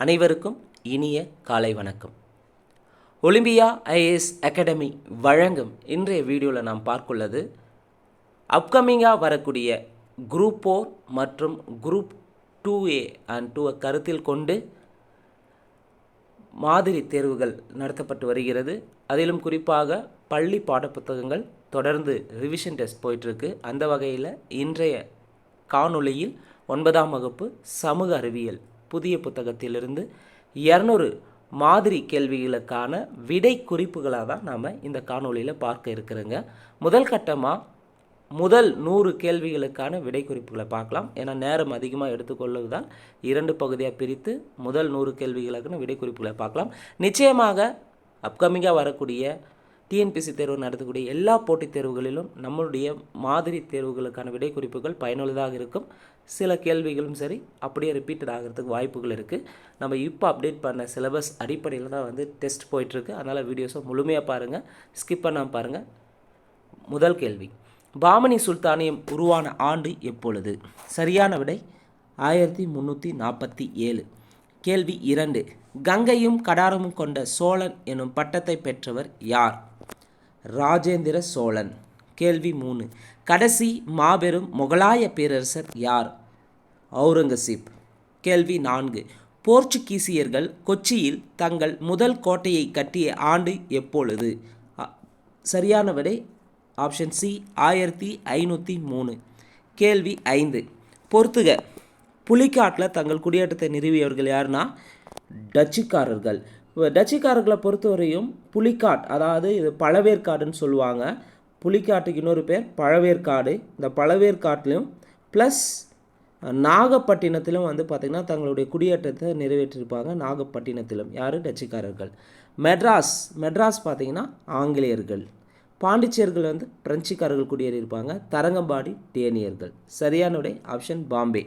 அனைவருக்கும் இனிய காலை வணக்கம். ஒலிம்பியா ஐஏஎஸ் அகாடமி வழங்கும் இன்றைய வீடியோவில் நாம் பார்க்குள்ளது அப்கமிங்காக வரக்கூடிய குரூப் 4 மற்றும் குரூப் 2A அண்ட் 2 கருத்தில் கொண்டு மாதிரி தேர்வுகள் நடத்தப்பட்டு வருகிறது. அதிலும் குறிப்பாக பள்ளி பாடப்புத்தகங்கள் தொடர்ந்து ரிவிஷன் டெஸ்ட் போயிட்டுருக்கு. அந்த வகையில் இன்றைய காணொளியில் 9ஆம் வகுப்பு சமூக அறிவியல் புதிய புத்தகத்திலிருந்து 200 மாதிரி கேள்விகளுக்கான விடை குறிப்புகளாக தான் நாம் இந்த காணொளியில் பார்க்க இருக்கிறோங்க. முதல் கட்டமாக முதல் 100 கேள்விகளுக்கான விடை குறிப்புகளை பார்க்கலாம். ஏன்னா நேரம் அதிகமாக எடுத்துக்கொள்வதால் 2 பகுதியாக பிரித்து முதல் 100 கேள்விகளுக்கான விடை குறிப்புகளை பார்க்கலாம். நிச்சயமாக அப்கமிங்காக வரக்கூடிய டிஎன்பிசி தேர்வு நடத்தக்கூடிய எல்லா போட்டித் தேர்வுகளிலும் நம்மளுடைய மாதிரி தேர்வுகளுக்கான விடை குறிப்புகள் பயனுள்ளதாக இருக்கும். சில கேள்விகளும் சரி அப்படியே ரிப்பீட்டட் ஆகிறதுக்கு வாய்ப்புகள் இருக்குது. நம்ம இப்போ அப்டேட் பண்ண சிலபஸ் அடிப்படையில் தான் டெஸ்ட் போயிட்டுருக்கு. அதனால் வீடியோஸை முழுமையாக பாருங்கள், ஸ்கிப் பண்ணாமல் பாருங்கள். முதல் கேள்வி, பாமனி சுல்தானியம் உருவான ஆண்டு எப்பொழுது? சரியான விடை 1347. கேள்வி 2, கங்கையும் கடாரமும் கொண்ட சோழன் எனும் பட்டத்தை பெற்றவர் யார்? ராஜேந்திர சோழன். கேள்வி 3, கடைசி மாபெரும் முகலாய பேரரசர் யார்? அவுரங்கசீப். கேள்வி 4, போர்ச்சுகீசியர்கள் கொச்சியில் தங்கள் முதல் கோட்டையை கட்டிய ஆண்டு எப்பொழுது? சரியான விடை ஆப்ஷன் சி 1503. கேள்வி 5, பொறுத்துக. புலிக்காட்டில் தங்கள் குடியேற்றத்தை நிறுவியவர்கள் யாருன்னா டச்சுக்காரர்கள். டச்சுக்காரர்களை பொறுத்தவரையும் புலிக்காட், அதாவது இது பழவேற்காடுன்னு சொல்லுவாங்க. புலிக்காட்டுக்கு இன்னொரு பேர் பழவேற்காடு. இந்த பழவேற்காட்டிலும் ப்ளஸ் நாகப்பட்டினத்திலும் பார்த்திங்கன்னா தங்களுடைய குடியேற்றத்தை நிறைவேற்றியிருப்பாங்க. நாகப்பட்டினத்திலும் யார்? டச்சுக்காரர்கள். மெட்ராஸ் பார்த்திங்கன்னா ஆங்கிலேயர்கள். பாண்டிச்சேரிகள் பிரெஞ்சுக்காரர்கள் குடியேறியிருப்பாங்க. தரங்கம்பாடி டேனியர்கள். சரியான விடை ஆப்ஷன் பாம்பே.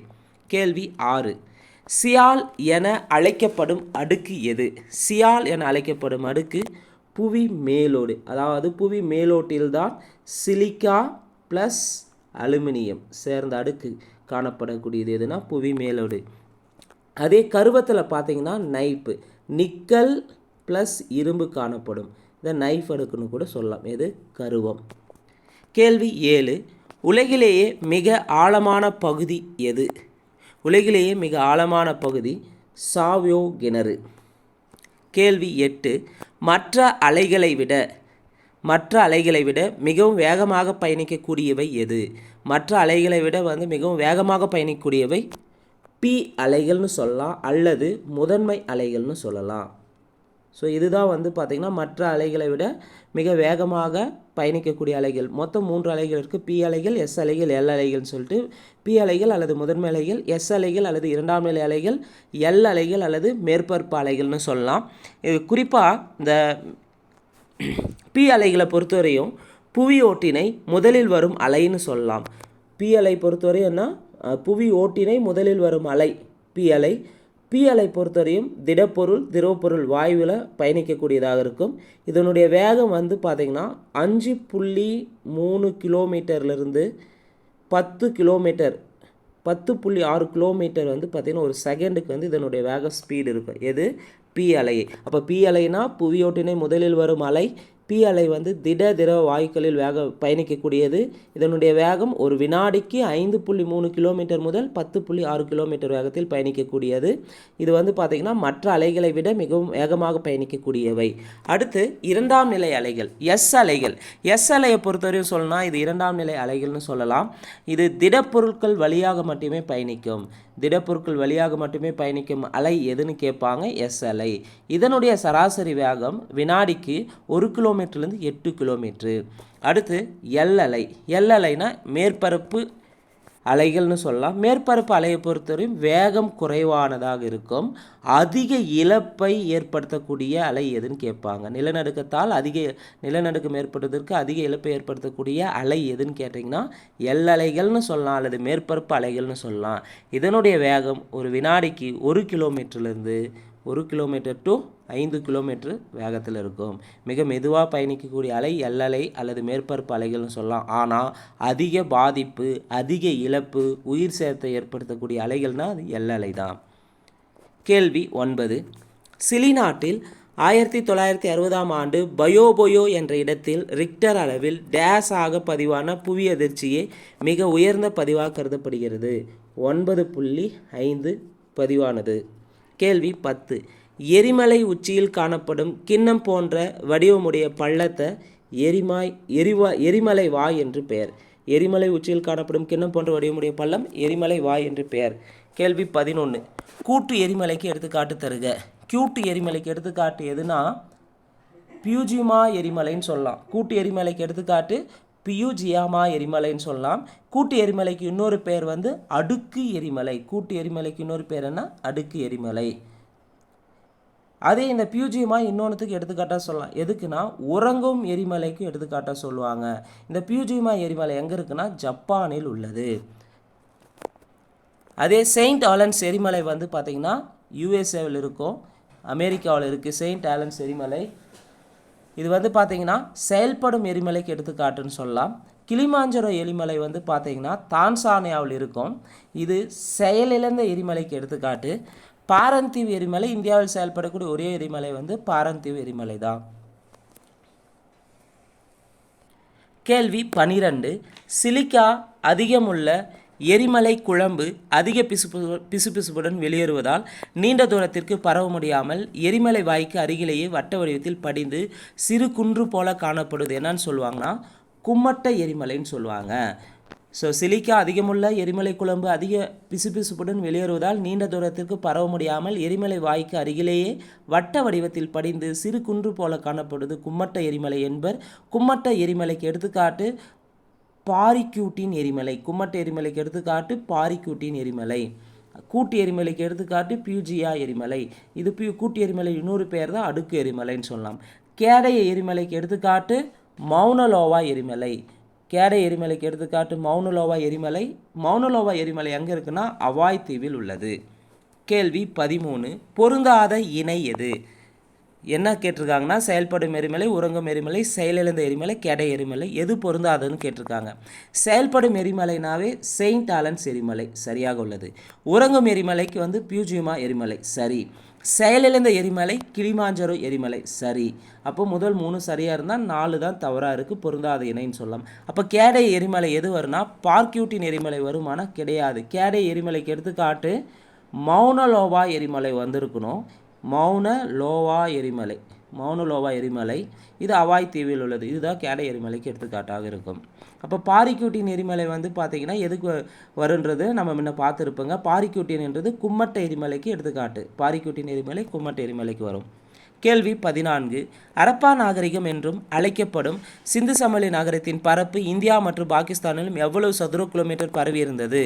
கேள்வி 6, சியால் என அழைக்கப்படும் அடுக்கு எது? சியால் என அழைக்கப்படும் அடுக்கு புவி மேலோடு. அதாவது புவி மேலோட்டில்தான் சிலிக்கா ப்ளஸ் அலுமினியம் சேர்ந்த அடுக்கு காணப்படக்கூடியது எதுனா புவி மேலோடு. அதே கருவத்தில் பார்த்தீங்கன்னா நைப்பு, நிக்கல் ப்ளஸ் இரும்பு காணப்படும். இதை நைஃப் அடுக்குன்னு கூட சொல்லலாம். எது? கருவம். கேள்வி 7, உலகிலேயே மிக ஆழமான பகுதி எது? உலகிலேயே மிக ஆழமான பகுதி சாவியோ கிணறு. கேள்வி 8, மற்ற அலைகளை விட மிகவும் வேகமாக பயணிக்கக்கூடியவை எது? மற்ற அலைகளை விட மிகவும் வேகமாக பயணிக்கக்கூடியவை பி அலைகள்னு சொல்லலாம், அல்லது முதன்மை அலைகள்னு சொல்லலாம். ஸோ இதுதான் பார்த்திங்கன்னா மற்ற அலைகளை விட மிக வேகமாக பயணிக்கக்கூடிய அலைகள். மொத்தம் 3 அலைகள் இருக்குது. பி அலைகள், எஸ் அலைகள், எல் அலைகள்னு சொல்லிட்டு. பி அலைகள் அல்லது முதன்மை அலைகள், எஸ் அலைகள் அல்லது இரண்டாம் நிலை அலைகள், எல் அலைகள் அல்லது மேற்பரப்பு அலைகள்னு சொல்லலாம். இது குறிப்பாக இந்த பி அலைகளை பொறுத்தவரையும் புவி ஓட்டினை முதலில் வரும் அலைன்னு சொல்லலாம். பி அலை பொறுத்தவரையும்னா புவி ஓட்டினை முதலில் வரும் அலை பி அலை. பி அலை பொறுத்தவரையும் திடப்பொருள், திரவப்பொருள் வாயுவில் பயணிக்கக்கூடியதாக இருக்கும். இதனுடைய வேகம் பார்த்திங்கன்னா 5.3 கிலோமீட்டர்லேருந்து 10 கிலோமீட்டர், 10.6 கிலோமீட்டர் பார்த்திங்கன்னா ஒரு செகண்டுக்கு இதனுடைய வேக ஸ்பீடு இருக்கும். எது? பி அலை. அப்போ பி அலைனா புவியோட்டினை முதலில் வரும் அலை. பி அலை திரவ வாயுக்களில் பயணிக்கக்கூடியது. இதனுடைய வேகம் ஒரு வினாடிக்கு 5.3 கிலோமீட்டர் முதல் 10.6 கிலோமீட்டர் வேகத்தில் பயணிக்கக்கூடியது. இது பார்த்திங்கன்னா மற்ற அலைகளை விட மிகவும் வேகமாக பயணிக்கக்கூடியவை. அடுத்து இரண்டாம் நிலை அலைகள், எஸ் அலைகள். எஸ் அலையை பொறுத்தவரையும் சொல்லணும்னா இது இரண்டாம் நிலை அலைகள்னு சொல்லலாம். இது திடப்பொருட்கள் வழியாக மட்டுமே பயணிக்கும். திடப்பொருட்கள் வழியாக மட்டுமே பயணிக்கும் அலை எதுன்னு கேட்பாங்க? எஸ் அலை. இதனுடைய சராசரி வேகம் வினாடிக்கு 1 கிலோமீட்டர்லேருந்து 8 கிலோமீட்ரு. அடுத்து எல் அலை. எல் அலைனா மேற்பரப்பு அலைகள்னு சொல்லலாம். மேற்பரப்பு அலையை பொறுத்தவரையும் வேகம் குறைவானதாக இருக்கும். அதிக இழப்பை ஏற்படுத்தக்கூடிய அலை எதுன்னு கேட்பாங்க. நிலநடுக்கம் ஏற்படுவதற்கு அதிக இழப்பை ஏற்படுத்தக்கூடிய அலை எதுன்னு கேட்டிங்கன்னா எல் அலைகள்னு சொல்லலாம், அல்லது மேற்பரப்பு அலைகள்னு சொல்லலாம். இதனுடைய வேகம் ஒரு வினாடிக்கு 1 கிலோமீட்டர்லேருந்து 1 கிலோமீட்டர் டு 5 கிலோமீட்டர் வேகத்தில் இருக்கும். மிக மெதுவாக பயணிக்கக்கூடிய அலை எல் அலை அல்லது மேற்பரப்பு அலைகள்னு சொல்லலாம். ஆனால் அதிக பாதிப்பு, அதிக இழப்பு, உயிர் சேதத்தை ஏற்படுத்தக்கூடிய அலைகள்னால் அது எல் அலை தான். கேள்வி 9. சிலி நாட்டில் 1960ஆம் ஆண்டு பயோபொயோ என்ற இடத்தில் ரிக்டர் அளவில் டேஸ் ஆக பதிவான புவி அதிர்ச்சியே மிக உயர்ந்த பதிவாக கருதப்படுகிறது. 9.5 பதிவானது. கேள்வி 10. எரிமலை உச்சியில் காணப்படும் கிண்ணம் போன்ற வடிவமுடைய பள்ளத்தை எரிமலை வாய் என்று பெயர். எரிமலை உச்சியில் காணப்படும் கிண்ணம் போன்ற வடிவமுடைய பள்ளம் எரிமலை வாய் என்று பெயர். கேள்வி 11. கூட்டு எரிமலைக்கு எடுத்துக்காட்டு தருக. கூட்டு எரிமலைக்கு எடுத்துக்காட்டு எதுனா பியூஜிமா எரிமலைன்னு சொல்லலாம். கூட்டு எரிமலைக்கு எடுத்துக்காட்டு பியூஜியாமா எரிமலைன்னு சொல்லலாம். கூட்டு எரிமலைக்கு இன்னொரு பேர் வந்து அடுக்கு எரிமலை. கூட்டு எரிமலைக்கு இன்னொரு பேர் என்ன? அடுக்கு எரிமலை. அதே இந்த பியூஜியமா இன்னொன்றுத்துக்கு எடுத்துக்காட்டாக சொல்லலாம். எதுக்குன்னா உறங்கும் எரிமலைக்கு எடுத்துக்காட்டாக சொல்லுவாங்க. இந்த பியூஜியமா எரிமலை எங்கே இருக்குன்னா ஜப்பானில் உள்ளது. அதே செயின்ட் ஆலன்ஸ் எரிமலை வந்து பார்த்திங்கன்னா யூஎஸ்ஏவில் இருக்கும், அமெரிக்காவில் இருக்குது. செயின்ட் ஆலன்ஸ் எரிமலை இது வந்து பார்த்திங்கன்னா செயல்படும் எரிமலைக்கு எடுத்துக்காட்டுன்னு சொல்லலாம். கிளிமாஞ்சரோ எரிமலை வந்து பார்த்திங்கன்னா தான்சானியாவில் இருக்கும். இது செயலிழந்த எரிமலைக்கு எடுத்துக்காட்டு. பாரந்தீவு எரிமலை இந்தியாவில் செயல்படக்கூடிய ஒரே எரிமலை வந்து பாரந்தீவு எரிமலை தான். கேள்வி 12. சிலிக்கா அதிகமுள்ள எரிமலை குழம்பு அதிக பிசுபிசுப்புடன் வெளியேறுவதால் நீண்ட தூரத்திற்கு பரவ முடியாமல் எரிமலை வாய்க்கு அருகிலேயே வட்ட வடிவத்தில் படிந்து சிறு குன்று போல காணப்படுது. என்னன்னு சொல்லுவாங்கன்னா கும்மட்ட எரிமலைன்னு சொல்லுவாங்க. ஸோ சிலிக்கா அதிகமுள்ள எரிமலை குழம்பு அதிக பிசுபிசுப்புடன் வெளியேறுவதால் நீண்ட தூரத்திற்கு பரவ முடியாமல் எரிமலை வாய்க்கு அருகிலேயே வட்ட வடிவத்தில் படிந்து சிறு குன்று போல காணப்படுவது கும்மட்ட எரிமலை என்பர். கும்மட்ட எரிமலைக்கு எடுத்துக்காட்டு பாரிக்யூட்டின் எரிமலை. கும்மட்ட எரிமலைக்கு எடுத்துக்காட்டு பாரிக்யூட்டின் எரிமலை. கூட்டு எரிமலைக்கு எடுத்துக்காட்டு பியூஜியா எரிமலை. இது கூட்டு எரிமலை இன்னொரு பேர் தான் அடுக்கு எரிமலைன்னு சொல்லலாம். கேடைய எரிமலைக்கு எடுத்துக்காட்டு மௌனலோவா எரிமலை. கேடை எரிமலைக்கு எடுத்துக்காட்டு மௌனலோவா எரிமலை. மௌனலோவா எரிமலை எங்கே இருக்குன்னா அவாய் தீவில் உள்ளது. கேள்வி 13. பொருந்தாத இணை எது? என்ன கேட்டிருக்காங்கன்னா செயல்படும் எரிமலை, உறங்கும் எரிமலை, செயலிழந்த எரிமலை, கேடை எரிமலை. எது பொருந்தாதுன்னு கேட்டிருக்காங்க. செயல்படும் எரிமலைனாவே செயின்ட் ஆலன்ஸ் எரிமலை சரியாக உள்ளது. உறங்கும் எரிமலைக்கு வந்து பியூஜியமா எரிமலை சரி. செயலிழந்த எரிமலை கிளிமாஞ்சரோ எரிமலை சரி. அப்போ முதல் 3 சரியாக இருந்தால் 4 தான் தவறாக இருக்குது, பொருந்தாத இணைன்னு சொல்லலாம். அப்போ கேடை எரிமலை எது வரும்னா பார்க்யூட்டின் எரிமலை வருமானா கிடையாது. கேடை எரிமலைக்கு எடுத்துக்காட்டு மௌனலோவா எரிமலை வந்திருக்கணும். மௌனலோவா எரிமலை இது அவாய் தீவில் உள்ளது. இதுதான் கேடை எரிமலைக்கு எடுத்துக்காட்டாக இருக்கும். அப்போ பாரிக்யூட்டின் எரிமலை வந்து பார்த்திங்கன்னா எதுக்கு வருன்றது நம்ம முன்ன பார்த்துருப்போங்க. பாரிக்யூட்டின் என்றது கும்மட்ட எரிமலைக்கு எடுத்துக்காட்டு. பாரிக்யூட்டின் எரிமலை கும்மட்ட எரிமலைக்கு வரும். கேள்வி 14. அரப்பா நாகரிகம் என்றும் அழைக்கப்படும் சிந்து சமவெளி நகரத்தின் பரப்பு இந்தியா மற்றும் பாகிஸ்தானிலும் எவ்வளவு சதுர கிலோமீட்டர் பரவி இருந்தது?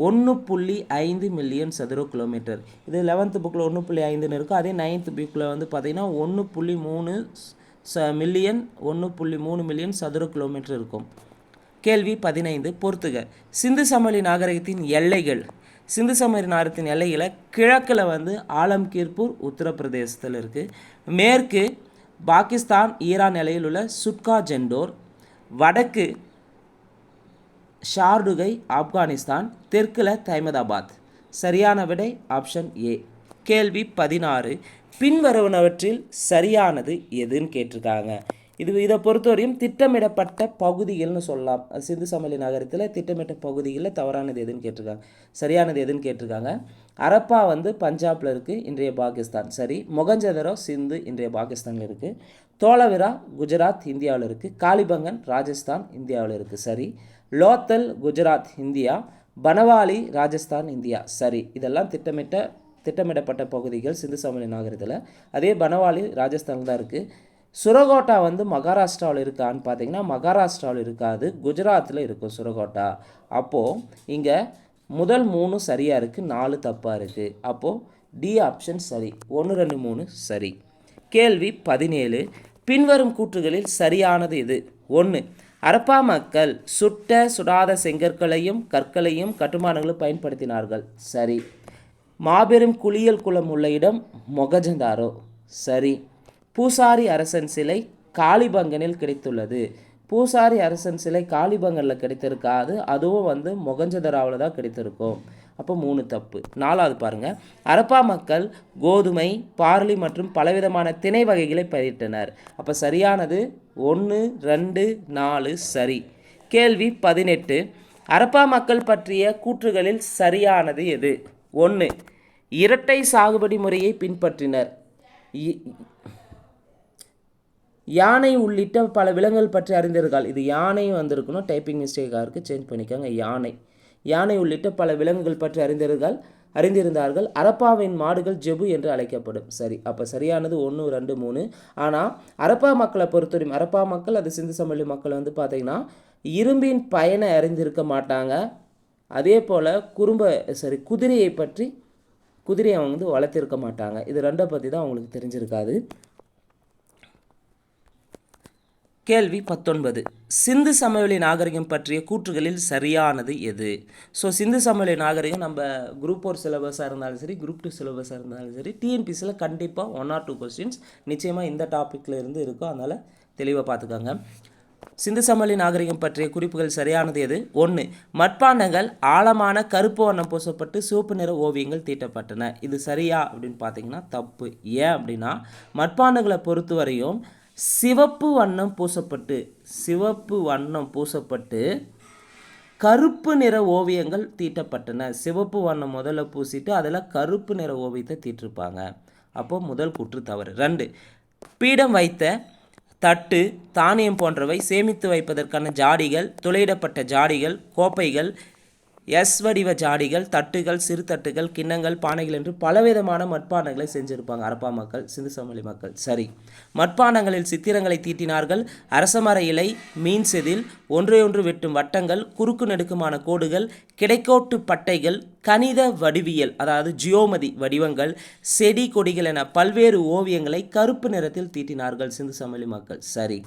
1.5 மில்லியன் சதுர கிலோமீட்டர். இது 11th புக்கில் 1.5ன்னு இருக்கும். அதே 9th புக்கில் வந்து பார்த்திங்கன்னா 1.3 மில்லியன் 1.3 மில்லியன் சதுர கிலோமீட்டர் இருக்கும். கேள்வி 15. பொறுத்துக. சிந்து சமவெளி நாகரிகத்தின் எல்லைகள். சிந்து சமவெளி நாகரிகத்தின் எல்லைகளை கிழக்கில் வந்து ஆலம்கீர்பூர் உத்தரப்பிரதேசத்தில் இருக்குது. மேற்கு பாகிஸ்தான் ஈரான் எல்லையில் உள்ள சுட்கா ஜெண்டோர். வடக்கு ஷார்டுகை ஆப்கானிஸ்தான். தெற்கில் தைமதாபாத். சரியான விடை ஆப்ஷன் ஏ. கேள்வி 16. பின்வருவனவற்றில் சரியானது எதுன்னு கேட்டிருக்காங்க. இதை பொறுத்தவரையும் திட்டமிடப்பட்ட பகுதிகள்னு சொல்லலாம். சிந்து சமவெளி நகரத்தில் திட்டமிட்ட பகுதிகளில் தவறானது எதுன்னு கேட்டிருக்காங்க. சரியானது எதுன்னு கேட்டிருக்காங்க. அரப்பா வந்து பஞ்சாபில் இருக்குது, இன்றைய பாகிஸ்தான் சரி. மொகஞ்சதரோ சிந்து இன்றைய பாகிஸ்தானில் இருக்குது. தோலவிரா குஜராத் இந்தியாவில் இருக்குது. காளிபங்கன் ராஜஸ்தான் இந்தியாவில் இருக்குது சரி. லோத்தல் குஜராத் இந்தியா. பனவாலி ராஜஸ்தான் இந்தியா சரி. இதெல்லாம் திட்டமிடப்பட்ட பகுதிகள் சிந்து சமவெளி நாகரிகத்தில். அதே பனவாலி ராஜஸ்தான் தான் இருக்குது. சுரகோட்டா வந்து மகாராஷ்டிராவில் இருக்கான்னு பார்த்தீங்கன்னா மகாராஷ்டிராவில் இருக்காது, குஜராத்தில் இருக்கும் சுரகோட்டா. அப்போது இங்கே முதல் 3 சரியாக இருக்குது, 4 தப்பாக இருக்குது. அப்போது டி ஆப்ஷன் சரி. 1 2 3 சரி. கேள்வி 17. பின்வரும் கூற்றுகளில் சரியானது எது? 1. அரப்பா மக்கள் சுடாத செங்கற்களையும் கற்களையும் கட்டுமானங்களும் பயன்படுத்தினார்கள் சரி. மாபெரும் குளியல் குளம் உள்ள இடம் மொகஞ்சதாரோ சரி. பூசாரி அரசன் சிலை காளிபங்கனில் கிடைத்துள்ளது. பூசாரி அரசன் சிலை காளிபங்கனில் கிடைத்திருக்காது, அதுவும் வந்து மொகஞ்சதராவில் தான் கிடைத்திருக்கும். அப்போ 3 தப்பு. 4வது பாருங்கள், அரப்பா மக்கள் கோதுமை, பார்லி மற்றும் பலவிதமான திணை வகைகளை பயிரிட்டனர். அப்போ சரியானது 1, 2, 4 சரி. கேள்வி 18, அரப்பா மக்கள் பற்றிய கூற்றுகளில் சரியானது எது? 1, இரட்டை சாகுபடி முறையை பின்பற்றினர். யானை உள்ளிட்ட பல விலங்குகள் பற்றி அறிந்திருக்கால். இது யானை வந்திருக்கணும், டைப்பிங் மிஸ்டேக்காக இருக்குது, சேஞ்ச் பண்ணிக்கோங்க. யானை உள்ளிட்ட பல விலங்குகள் பற்றி அறிந்திருந்தார்கள். அரப்பாவின் மாடுகள் ஜெபு என்று அழைக்கப்படும். சரி. அப்போ சரியானது 1, 2, 3. ஆனால் அரப்பா மக்களை பொறுத்தவரைக்கும், அரப்பா மக்கள் அது சிந்து சமவெளி மக்கள் வந்து பார்த்திங்கன்னா இரும்பின் பயனை அறிந்திருக்க மாட்டாங்க. அதே போல் குதிரையை அவங்க வந்து வளர்த்திருக்க மாட்டாங்க. இது 2 பற்றி தான் அவங்களுக்கு தெரிஞ்சிருக்காது. கேள்வி 19, சிந்து சமவெளி நாகரிகம் பற்றிய கூற்றுகளில் சரியானது எது? ஸோ சிந்து சமவெளி நாகரிகம் நம்ம குரூப் 4 சிலபஸாக இருந்தாலும் சரி, குரூப் 2 சிலபஸாக இருந்தாலும் சரி, டிஎன்பிசியில் கண்டிப்பாக 1 or 2 கொஸ்டின்ஸ் நிச்சயமாக இந்த டாப்பிக்கில் இருந்து இருக்கும். அதனால் தெளிவாக பார்த்துக்கோங்க. சிந்து சமவெளி நாகரிகம் பற்றிய குறிப்புகள் சரியானது எது? 1, மட்பாண்டங்கள் ஆழமான கருப்பு வண்ணம் பூசப்பட்டு சிவப்பு நிற ஓவியங்கள் தீட்டப்பட்டன. இது சரியா அப்படின்னு பார்த்தீங்கன்னா தப்பு. ஏன் அப்படின்னா மட்பாண்டங்களை பொறுத்தவரையும் சிவப்பு வண்ணம் பூசப்பட்டு கருப்பு நிற ஓவியங்கள் தீட்டப்பட்டன. சிவப்பு வண்ணம் முதல்ல பூசிட்டு அதில் கருப்பு நிற ஓவியத்தை தீட்டிருப்பாங்க. அப்போது முதல் கூற்று தவறு. 2, பீடம் வைத்த தட்டு, தானியம் போன்றவை சேமித்து வைப்பதற்கான ஜாடிகள், துளையிடப்பட்ட ஜாடிகள், கோப்பைகள், எஸ் வடிவ ஜாடிகள், தட்டுகள், சிறு தட்டுகள், கிண்ணங்கள், பானைகள் என்று பலவிதமான மட்பாண்டங்களை செஞ்சுருப்பாங்க அரப்பா மக்கள், சிந்து சமவெளி மக்கள். சரி. மட்பாண்டங்களில் சித்திரங்களை தீட்டினார்கள். அரசமர இலை, மீன் செதில், ஒன்றையொன்று வெட்டும் வட்டங்கள், குறுக்கு நெடுக்குமான கோடுகள், கிடைக்கோட்டு பட்டைகள், கணித வடிவியல் அதாவது ஜியோமதி வடிவங்கள், செடி கொடிகள் என பல்வேறு ஓவியங்களை கருப்பு நிறத்தில் தீட்டினார்கள் சிந்து சமவெளி மக்கள். சரி.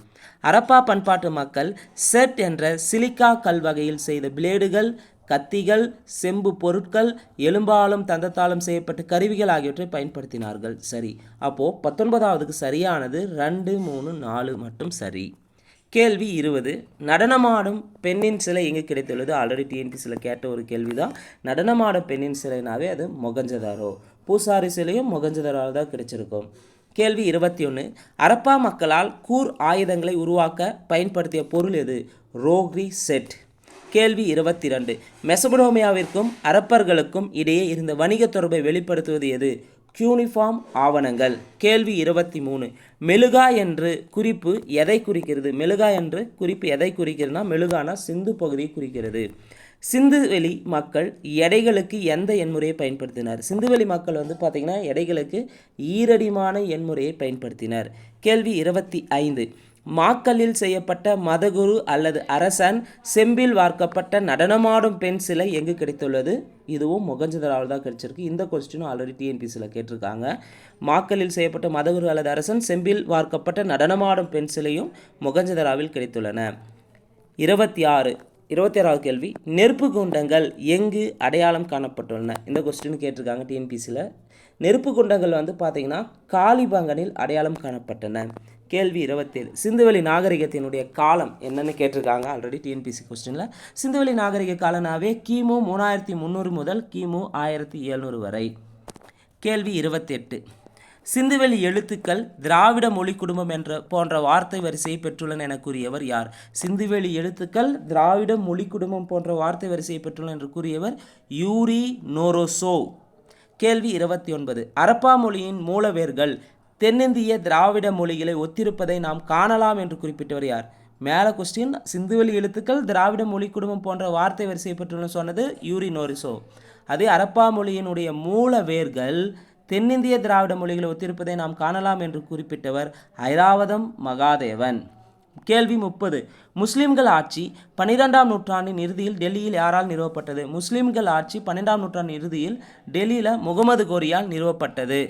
அரப்பா பண்பாட்டு மக்கள் செட் என்ற சிலிக்கா கல் வகையில் செய்த பிளேடுகள், கத்திகள், செம்பு பொருட்கள், எலும்பாலும் தந்தத்தாலும் செய்யப்பட்ட கருவிகள் ஆகியவற்றை பயன்படுத்தினார்கள். சரி. அப்போது 19வதுக்கு சரியானது 2, 3, 4 மட்டும் சரி. கேள்வி 20, நடனமாடும் பெண்ணின் சிலை எங்கே கிடைத்துள்ளது? ஆல்ரெடி டிஎன்பிசியில் கேட்ட ஒரு கேள்வி தான். நடனமாடும் பெண்ணின் சிலைனாவே அது மொகஞ்சதாரோ. பூசாரி சிலையும் மொகஞ்சதாரோ தான் கிடைச்சிருக்கும். கேள்வி 21, அரப்பா மக்களால் கூர் ஆயுதங்களை உருவாக்க பயன்படுத்திய பொருள் எது? ரோக்ரி செட். கேள்வி 22, மெசபடோமியாவிற்கும் அரப்பர்களுக்கும் இடையே இருந்த வணிக தொடர்பை வெளிப்படுத்துவது எது? கியூனிஃபார்ம் ஆவணங்கள். கேள்வி 23, மெழுகா என்று குறிப்பு எதை குறிக்கிறது? மெழுகா என்று குறிப்பு எதை குறிக்கிறதுனா, மெழுகானா சிந்து பகுதியை குறிக்கிறது. சிந்துவெளி மக்கள் எடைகளுக்கு எந்த எண்முறையை பயன்படுத்தினர்? சிந்துவெளி மக்கள் வந்து பார்த்திங்கன்னா எடைகளுக்கு ஈரடிமான எண்முறையை பயன்படுத்தினர். கேள்வி 25, மாக்கல்லில் செய்யப்பட்ட மதகுரு அல்லது அரசன் செம்பில் வார்க்கப்பட்ட நடனமாடும் பெண் சிலை எங்கு கிடைத்துள்ளது? இதுவும் மொகஞ்சதாராவில் தான் கிடைச்சிருக்கு. இந்த கொஸ்டினும் ஆல்ரெடி டிஎன்பிசியில் கேட்டிருக்காங்க. மாக்கல்லில் செய்யப்பட்ட மதகுரு அல்லது அரசன் செம்பில் வார்க்கப்பட்ட நடனமாடும் பெண் சிலையும் மொகஞ்சதாராவில் கிடைத்துள்ளன. 26வது கேள்வி, நெருப்பு குண்டங்கள் எங்கு அடையாளம் காணப்பட்டுள்ளன? இந்த கொஸ்டின் கேட்டிருக்காங்க டிஎன்பிசியில். நெருப்பு குண்டங்கள் வந்து பார்த்திங்கன்னா காலிபங்கனில் அடையாளம் காணப்பட்டன. கேள்வி 27, சிந்துவெளி நாகரிகத்தினுடைய காலம் என்னன்னு கேட்டிருக்காங்க ஆல்ரெடி டிஎன்பிசி கொஸ்டினில். சிந்துவெளி நாகரிக காலனாவே கிமு 3300 முதல் கிமு 1700 வரை. கேள்வி 28, சிந்துவெளி எழுத்துக்கள் திராவிட மொழி குடும்பம் போன்ற வார்த்தை வரிசையை பெற்றுள்ளன என கூறியவர் யார்? சிந்துவெளி எழுத்துக்கள் திராவிட மொழி குடும்பம் போன்ற வார்த்தை வரிசையை பெற்றுள்ளன என்று கூறியவர் யூரி நோரோசோ. கேள்வி 29, அரப்பா மொழியின் மூலவேர்கள் தென்னிந்திய திராவிட மொழிகளை ஒத்திருப்பதை நாம் காணலாம் என்று குறிப்பிட்டவர் யார்? மேலே கொஸ்டின் சிந்துவெளி எழுத்துக்கள் திராவிட மொழி குடும்பம் போன்ற வார்த்தை வரிசையை பெற்றுள்ள சொன்னது யூரி நோரிசோ. அதே அரப்பா மொழியினுடைய மூலவேர்கள் தென்னிந்திய திராவிட மொழிகளை ஒத்திருப்பதை நாம் காணலாம் என்று குறிப்பிட்டவர் ஐராவதம் மகாதேவன். கேள்வி 30, முஸ்லிம்கள் ஆட்சி 12ஆம் நூற்றாண்டின் இறுதியில் டெல்லியில் யாரால் நிறுவப்பட்டது? முஸ்லிம்கள் ஆட்சி 12ஆம் நூற்றாண்டின் இறுதியில் டெல்லியில் முகமது கோரியால் நிறுவப்பட்டது.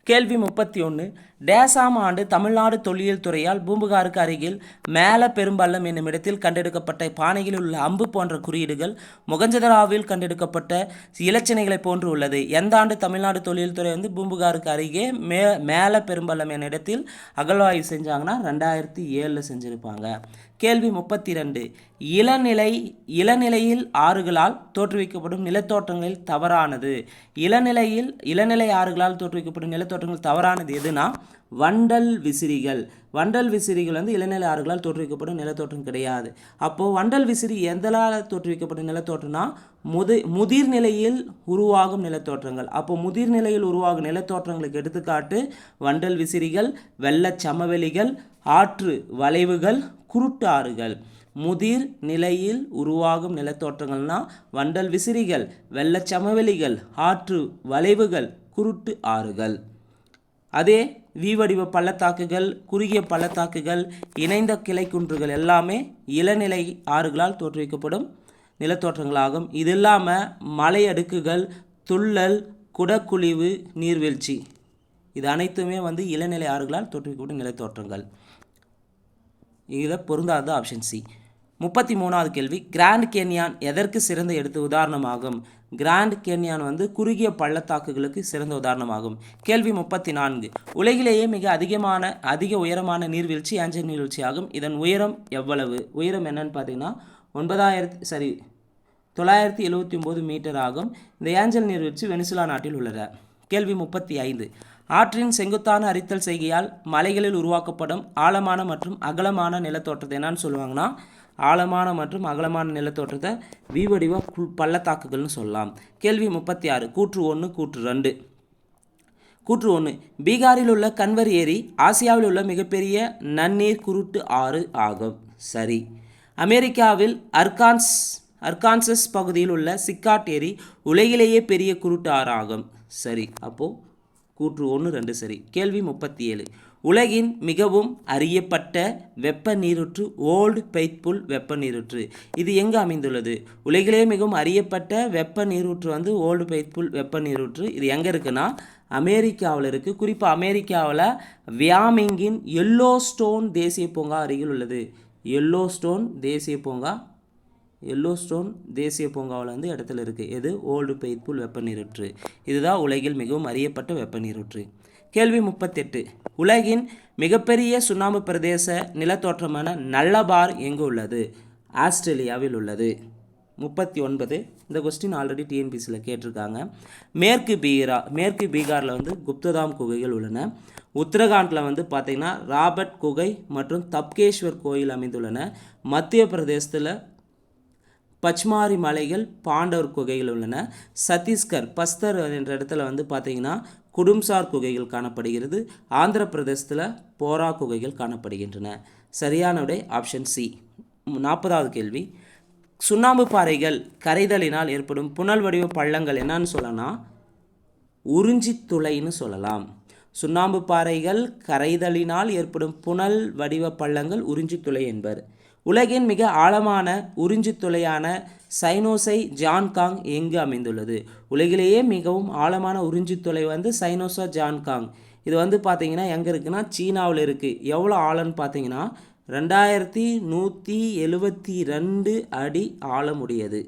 கேள்வி 31, டேசாம் ஆண்டு தமிழ்நாடு தொல்லியல் துறையால் பூம்புகாருக்கு அருகில் மேல பெரும்பள்ளம் என்னும் இடத்தில் கண்டெடுக்கப்பட்ட பானைகளில் உள்ள அம்பு போன்ற குறியீடுகள் மொகஞ்சதாராவில் கண்டெடுக்கப்பட்ட இலச்சினைகளை போன்று உள்ளது. எந்த ஆண்டு தமிழ்நாடு தொல்லியல் துறை வந்து பூம்புகாருக்கு அருகே மேல பெரும்பள்ளம் என்னும் இடத்தில் அகழ்வாய்வு செஞ்சாங்கன்னா 2007 செஞ்சுருப்பாங்க. கேள்வி 32 இளநிலையில் ஆறுகளால் தோற்றுவிக்கப்படும் நிலத்தோற்றங்களில் தவறானது. இளநிலை ஆறுகளால் தோற்றுவிக்கப்படும் நிலத்தோற்றங்கள் தவறானது எதுனா வண்டல் விசிறிகள். வண்டல் விசிறிகள் வந்து இளநிலை ஆறுகளால் தோற்றுவிக்கப்படும் நிலத்தோற்றம் கிடையாது. அப்போது வண்டல் விசிறி எதனால் தோற்றுவிக்கப்படும் நிலத்தோற்றம்னா முதிர்நிலையில் உருவாகும் நிலத்தோற்றங்கள். அப்போ முதிர்நிலையில் உருவாகும் நிலத்தோற்றங்களுக்கு எடுத்துக்காட்டு வண்டல் விசிறிகள், வெள்ளச் சமவெளிகள், ஆற்று வளைவுகள், குருட்டு ஆறுகள். முதிர் நிலையில் உருவாகும் நிலத்தோற்றங்கள்னா வண்டல் விசிறிகள், வெள்ளச் சமவெளிகள், ஆற்று வளைவுகள், குருட்டு ஆறுகள். அதே வீவடிவ பள்ளத்தாக்குகள், குறுகிய பள்ளத்தாக்குகள், இணைந்த கிளைக்குன்றுகள் எல்லாமே இளநிலை ஆறுகளால் தோற்றுவிக்கப்படும் நிலத்தோற்றங்களாகும். இது இல்லாமல் மலையடுக்குகள், துள்ளல், குடக்குழிவு, நீர்வீழ்ச்சி இது அனைத்துமே வந்து இளநிலை ஆறுகளால் தோற்றுவிக்கப்படும் நிலத்தோற்றங்கள். இதை பொருந்தாத ஆப்ஷன் சி. 33வது கேள்வி, கிராண்ட் கேன்யான் எதற்கு சிறந்த எடுத்து உதாரணமாகும்? கிராண்ட் கேன்யான் வந்து குறுகிய பள்ளத்தாக்குகளுக்கு சிறந்த உதாரணமாகும். கேள்வி 34, உலகிலேயே மிக அதிக உயரமான நீர்வீழ்ச்சி ஏஞ்சல் நீர்வீழ்ச்சி ஆகும். இதன் உயரம் எவ்வளவு? உயரம் என்னன்னு பார்த்தீங்கன்னா 979 மீட்டர் ஆகும். இந்த ஏஞ்சல் நீர்வீழ்ச்சி வெனிசுலா நாட்டில் உள்ளது. கேள்வி 35, ஆற்றின் செங்குத்தான அரித்தல் செய்கையால் மலைகளில் உருவாக்கப்படும் ஆழமான மற்றும் அகலமான நிலத்தோற்றத்தை என்னன்னு சொல்லுவாங்கன்னா ஆழமான மற்றும் அகலமான நிலத்தோற்றத்தை வீவடிவ பள்ளத்தாக்குகள்னு சொல்லலாம். கேள்வி 36, கூற்று 1 கூற்று 2. கூற்று 1, பீகாரில் உள்ள கன்வர் ஏரி ஆசியாவில் உள்ள மிகப்பெரிய நன்னீர் குருட்டு ஆறு ஆகும். சரி. அமெரிக்காவில் அர்கான்சஸ் பகுதியில் உள்ள சிக்காட் ஏரி உலகிலேயே பெரிய குருட்டு ஆறு ஆகும். சரி. அப்போது கூற்று 1, 2 சரி. கேள்வி 37, உலகின் மிகவும் அறியப்பட்ட வெப்ப நீரூற்று ஓல்டு பெய்த்புல் வெப்ப நீரூற்று இது எங்கே அமைந்துள்ளது? உலகிலேயே மிகவும் அறியப்பட்ட வெப்ப நீரூற்று வந்து ஓல்டு பெய்த்புல் வெப்ப நீரூற்று இது எங்கே இருக்குன்னா அமெரிக்காவில் இருக்குது. குறிப்பாக அமெரிக்காவில் வியாமிங்கின் எல்லோஸ்டோன் தேசிய பூங்கா அருகில் உள்ளது. எல்லோஸ்டோன் தேசிய பூங்காவில் வந்து இடத்துல இருக்குது. எது? ஓல்டு பெய்த்புல் வெப்ப நீரூற்று. இதுதான் உலகில் மிகவும் அறியப்பட்ட வெப்ப நீரூற்று. கேள்வி 38, உலகின் மிகப்பெரிய சுண்ணாம்பு பிரதேச நிலத்தோற்றமான நல்லபார் எங்கு உள்ளது? ஆஸ்திரேலியாவில் உள்ளது. 39, இந்த கொஸ்டின் ஆல்ரெடி டிஎன்பிசியில் கேட்டிருக்காங்க. மேற்கு பீகாரில் வந்து குப்ததாம் குகைகள் உள்ளன. உத்தரகாண்டில் வந்து பார்த்திங்கன்னா ராபர்ட் குகை மற்றும் தப்கேஸ்வர் கோயில் அமைந்துள்ளன. மத்திய பிரதேசத்தில் பச்மாரி மலைகள், பாண்டவர் குகைகள் உள்ளன. சத்தீஸ்கர் பஸ்தர் என்ற இடத்துல வந்து பார்த்திங்கன்னா குடும்சார் குகைகள் காணப்படுகிறது. ஆந்திர பிரதேசத்தில் போரா குகைகள் காணப்படுகின்றன. சரியான விடை ஆப்ஷன் சி. 40வது கேள்வி, சுண்ணாம்பு பாறைகள் கரைதலினால் ஏற்படும் புனல் வடிவ பள்ளங்கள் என்னன்னு சொல்லலாம்? உறிஞ்சி துளைன்னு சொல்லலாம். சுண்ணாம்பு பாறைகள் கரைதலினால் ஏற்படும் புனல் வடிவ பள்ளங்கள் உறிஞ்சி துளை என்பர். உலகின் மிக ஆழமான உறிஞ்சி துளையான சைனோசை ஜான்காங் எங்கு அமைந்துள்ளது? உலகிலேயே மிகவும் ஆழமான உறிஞ்சி துளை வந்து சைனோசா ஜான்காங். இது வந்து பார்த்தீங்கன்னா எங்கே இருக்குன்னா சீனாவில் இருக்குது. எவ்வளோ ஆழம்னு பார்த்தீங்கன்னா 2172 அடி ஆழமுடையது.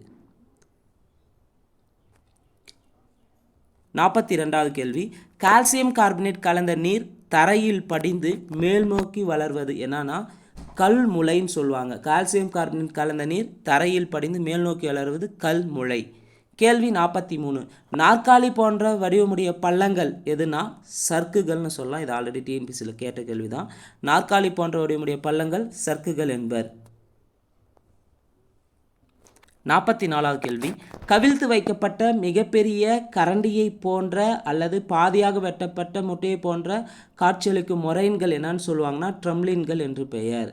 42வது கேள்வி, கால்சியம் கார்பனேட் கலந்த நீர் தரையில் படிந்து மேல் நோக்கி வளர்வது என்னன்னா கல்முளைன்னு சொல்லுவாங்க. கால்சியம் கார்பனேட் கலந்த நீர் தரையில் படிந்து மேல் நோக்கி வளர்வது கல்முளை. கேள்வி 43, நாற்காலி போன்ற வடிவமுடைய பள்ளங்கள் எதுனா சர்க்குகள்னு சொல்லலாம். இது ஆல்ரெடி டிஎன்பிசியில் கேட்ட கேள்வி தான். நாற்காலி போன்ற வடிவமுடைய பள்ளங்கள் சர்க்குகள் என்பர். 44வது கேள்வி, கவிழ்த்து வைக்கப்பட்ட மிகப்பெரிய கரண்டியை போன்ற அல்லது பாதியாக வெட்டப்பட்ட முட்டையை போன்ற காட்சியளிக்கும் மொரைன்கள் என்னன்னு சொல்லுவாங்கன்னா ட்ரம்லின்கள் என்று பெயர்.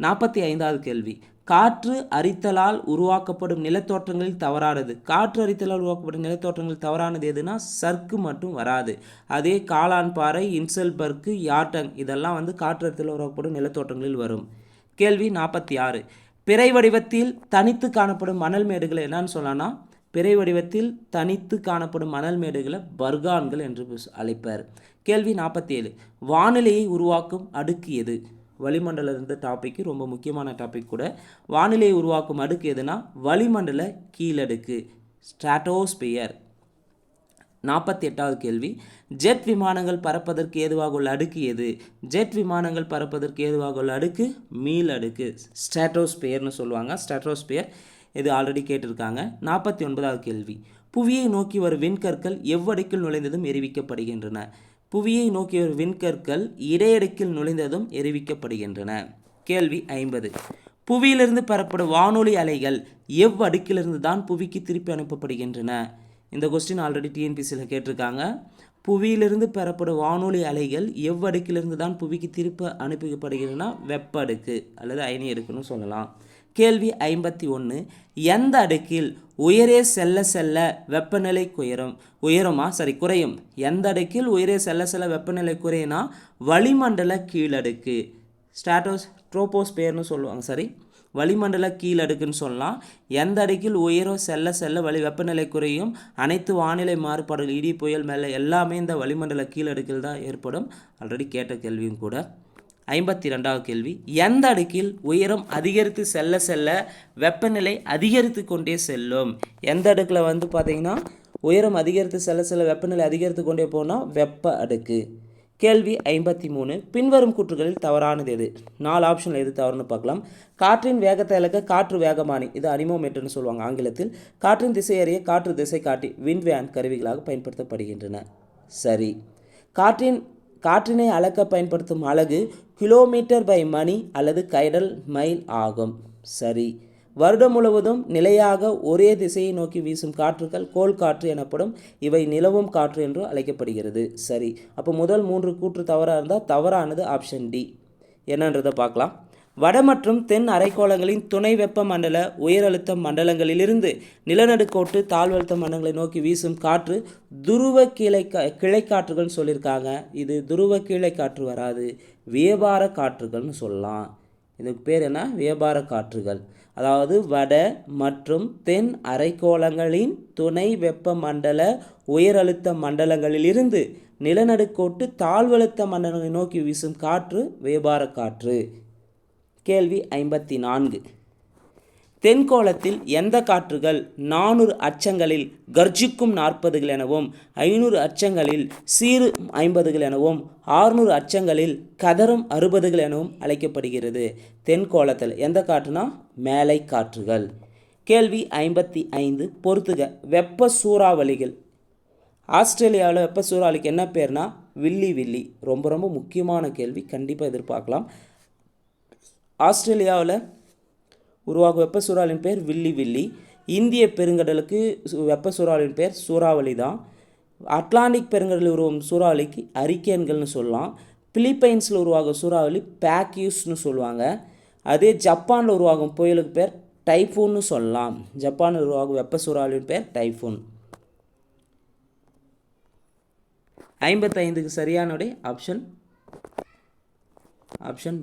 45வது கேள்வி, காற்று அரித்தலால் உருவாக்கப்படும் நிலத்தோற்றங்களில் தவறானது. காற்று அரித்தலால் உருவாக்கப்படும் நிலத்தோற்றங்களில் தவறானது எதுனா சர்க்கு மட்டும் வராது. அதே காளான் பாறை, இன்சல்பர்க்கு, யாட்டங் இதெல்லாம் வந்து காற்று அரித்தலால் உருவாக்கப்படும் நிலத்தோற்றங்களில் வரும். கேள்வி 46, பிறை வடிவத்தில் தனித்து காணப்படும் மணல் மேடுகளை என்னன்னு சொல்லலாம்னா பிறை வடிவத்தில் தனித்து காணப்படும் மணல் மேடுகளை பர்கான்கள் என்று அழைப்பர். கேள்வி 47, வானிலையை உருவாக்கும் அடுக்கு எது? வளிமண்டல இருந்த டாபிக் ரொம்ப முக்கியமான டாபிக் கூட. வானிலையை உருவாக்கும் அடுக்கு எதுனா வளிமண்டல கீழடுக்கு, ஸ்ட்ராட்டோஸ்பியர். 48வது கேள்வி, ஜெட் விமானங்கள் பறப்பதற்கு ஏதுவாக உள்ள அடுக்கு எது? ஜெட் விமானங்கள் பறப்பதற்கு ஏதுவாக உள்ள அடுக்கு மீள் அடுக்கு, ஸ்ட்ராட்டோஸ்பியர்னு சொல்லுவாங்க. ஸ்ட்ராட்டோஸ்பியர் இது ஆல்ரெடி கேட்டிருக்காங்க. 49வது கேள்வி, புவியை நோக்கி வரும் விண்கற்கள் எவ்வடுக்கில் நுழைந்ததும் எரிவிக்கப்படுகின்றன? புவியை நோக்கி வரும் விண்கற்கள் இடையடுக்கில் நுழைந்ததும் எரிவிக்கப்படுகின்றன. கேள்வி 50, புவியிலிருந்து பெறப்படும் வானொலி அலைகள் எவ்வடுக்கிலிருந்து தான் புவிக்கு திருப்பி அனுப்பப்படுகின்றன? இந்த கொஸ்டின் ஆல்ரெடி டிஎன்பிசியில் கேட்டிருக்காங்க. புவியிலிருந்து பெறப்படும் வானொலி அலைகள் எவ்வடுக்கிலிருந்து தான் புவிக்கு திருப்ப அனுப்பப்படுகின்றன? வெப்ப அடுக்கு அல்லது அயனி அடுக்குன்னு சொல்லலாம். கேள்வி 51, எந்த அடுக்கில் உயரே செல்ல செல்ல வெப்பநிலை குறையும்? எந்த அடுக்கில் உயரே செல்ல செல்ல வெப்பநிலை குறையும்னா வளிமண்டல கீழடுக்கு, ட்ரோபோஸ்பியர்னு சொல்லுவாங்க. வளிமண்டல கீழடுக்குன்னு சொல்லலாம். எந்த அடுக்கில் உயரம் செல்ல செல்ல வெப்பநிலை குறையும்? அனைத்து வானிலை மாறுபாடுகள், இடி, புயல், மேலே எல்லாமே இந்த வளிமண்டல கீழடுக்கில் தான் ஏற்படும். ஆல்ரெடி கேட்ட கேள்வியும் கூட. 52வது கேள்வி, எந்த அடுக்கில் உயரம் அதிகரித்து செல்ல செல்ல வெப்பநிலை அதிகரித்து கொண்டே செல்லும்? எந்த அடுக்கில் பார்த்தீங்கன்னா உயரம் அதிகரித்து செல்ல செல்ல வெப்பநிலை அதிகரித்து கொண்டே போனால் வெப்ப அடுக்கு. கேள்வி 53, பின்வரும் கூற்றுகளில் தவறானது எது? 4 ஆப்ஷனில் எது தவறுன்னு பார்க்கலாம். காற்றின் வேகத்தை அளக்க காற்று வேகமானி, இது அனிமோமீட்டர்னு சொல்லுவாங்க ஆங்கிலத்தில். காற்றின் திசை அறிய காற்று திசை காட்டி, விண்ட் வேன் கருவிகளாக பயன்படுத்தப்படுகின்றன. சரி. காற்றினை அளக்க பயன்படுத்தும் அலகு கிலோமீட்டர் பை மணி அல்லது கைடல் மைல் ஆகும். சரி. வருடம் முழுவதும் நிலையாக ஒரே திசையை நோக்கி வீசும் காற்றுகள் கோள் காற்று எனப்படும். இவை நிலவும் காற்று என்று அழைக்கப்படுகிறது. சரி. அப்போ முதல் 3 கூற்று தவறாக இருந்தால் தவறானது ஆப்ஷன் டி. என்னன்றதை பார்க்கலாம். வட மற்றும் தென் அரைக்கோளங்களின் துணை வெப்ப மண்டல உயரழுத்த மண்டலங்களிலிருந்து நிலநடுக்கோட்டு தாழ்வழுத்த மண்டலங்களை நோக்கி வீசும் காற்று துருவ கிளைக்காற்றுகள்னு சொல்லியிருக்காங்க. இது துருவ கிளைக்காற்று வராது, வியாபார காற்றுகள்னு சொல்லலாம். இதுக்கு பேர் என்ன? வியாபார காற்றுகள். அதாவது வட மற்றும் தென் அரைக்கோளங்களின் துணை வெப்ப மண்டல உயரழுத்த மண்டலங்களிலிருந்து நிலநடுக்கோட்டு தாழ்வழுத்த மண்டலங்களை நோக்கி வீசும் காற்று வியாபார காற்று. கேள்வி 54, தென்கோளத்தில் எந்த காற்றுகள் 400 அச்சங்களில் கர்ஜிக்கும் 40கள் எனவும் 500 அச்சங்களில் சீறு 50கள் எனவும் 600 அச்சங்களில் கதரும் 60கள் எனவும் அழைக்கப்படுகிறது? தென்கோளத்தில் எந்த காற்றுனா மேலை காற்றுகள். கேள்வி 55, பொறுத்துக. வெப்ப சூறாவளிகள். ஆஸ்திரேலியாவில் வெப்ப சூறாவளிக்கு என்ன பேர்னா வில்லி. ரொம்ப ரொம்ப முக்கியமான கேள்வி, கண்டிப்பாக எதிர்பார்க்கலாம். ஆஸ்திரேலியாவில் உருவாகும் வெப்ப சூறாவளியின் பேர் வில்லி. இந்திய பெருங்கடலுக்கு வெப்ப சூறாவளியின் பேர் சூறாவளி தான். அட்லாண்டிக் பெருங்கடலில் உருவாகும் சூறாவளிக்கு ஹரிக்கேன்கள்னு சொல்லலாம். பிலிப்பைன்ஸில் உருவாகும் சூறாவளி பேக்யூஸ்னு சொல்லுவாங்க. அதே ஜப்பானில் உருவாகும் புயலுக்கு பேர் டைஃபூன்னு சொல்லலாம். ஜப்பானில் உருவாகும் வெப்ப சூறாவளியின் பேர் டைஃபூன். 55க்கு சரியான விடை ஆப்ஷன்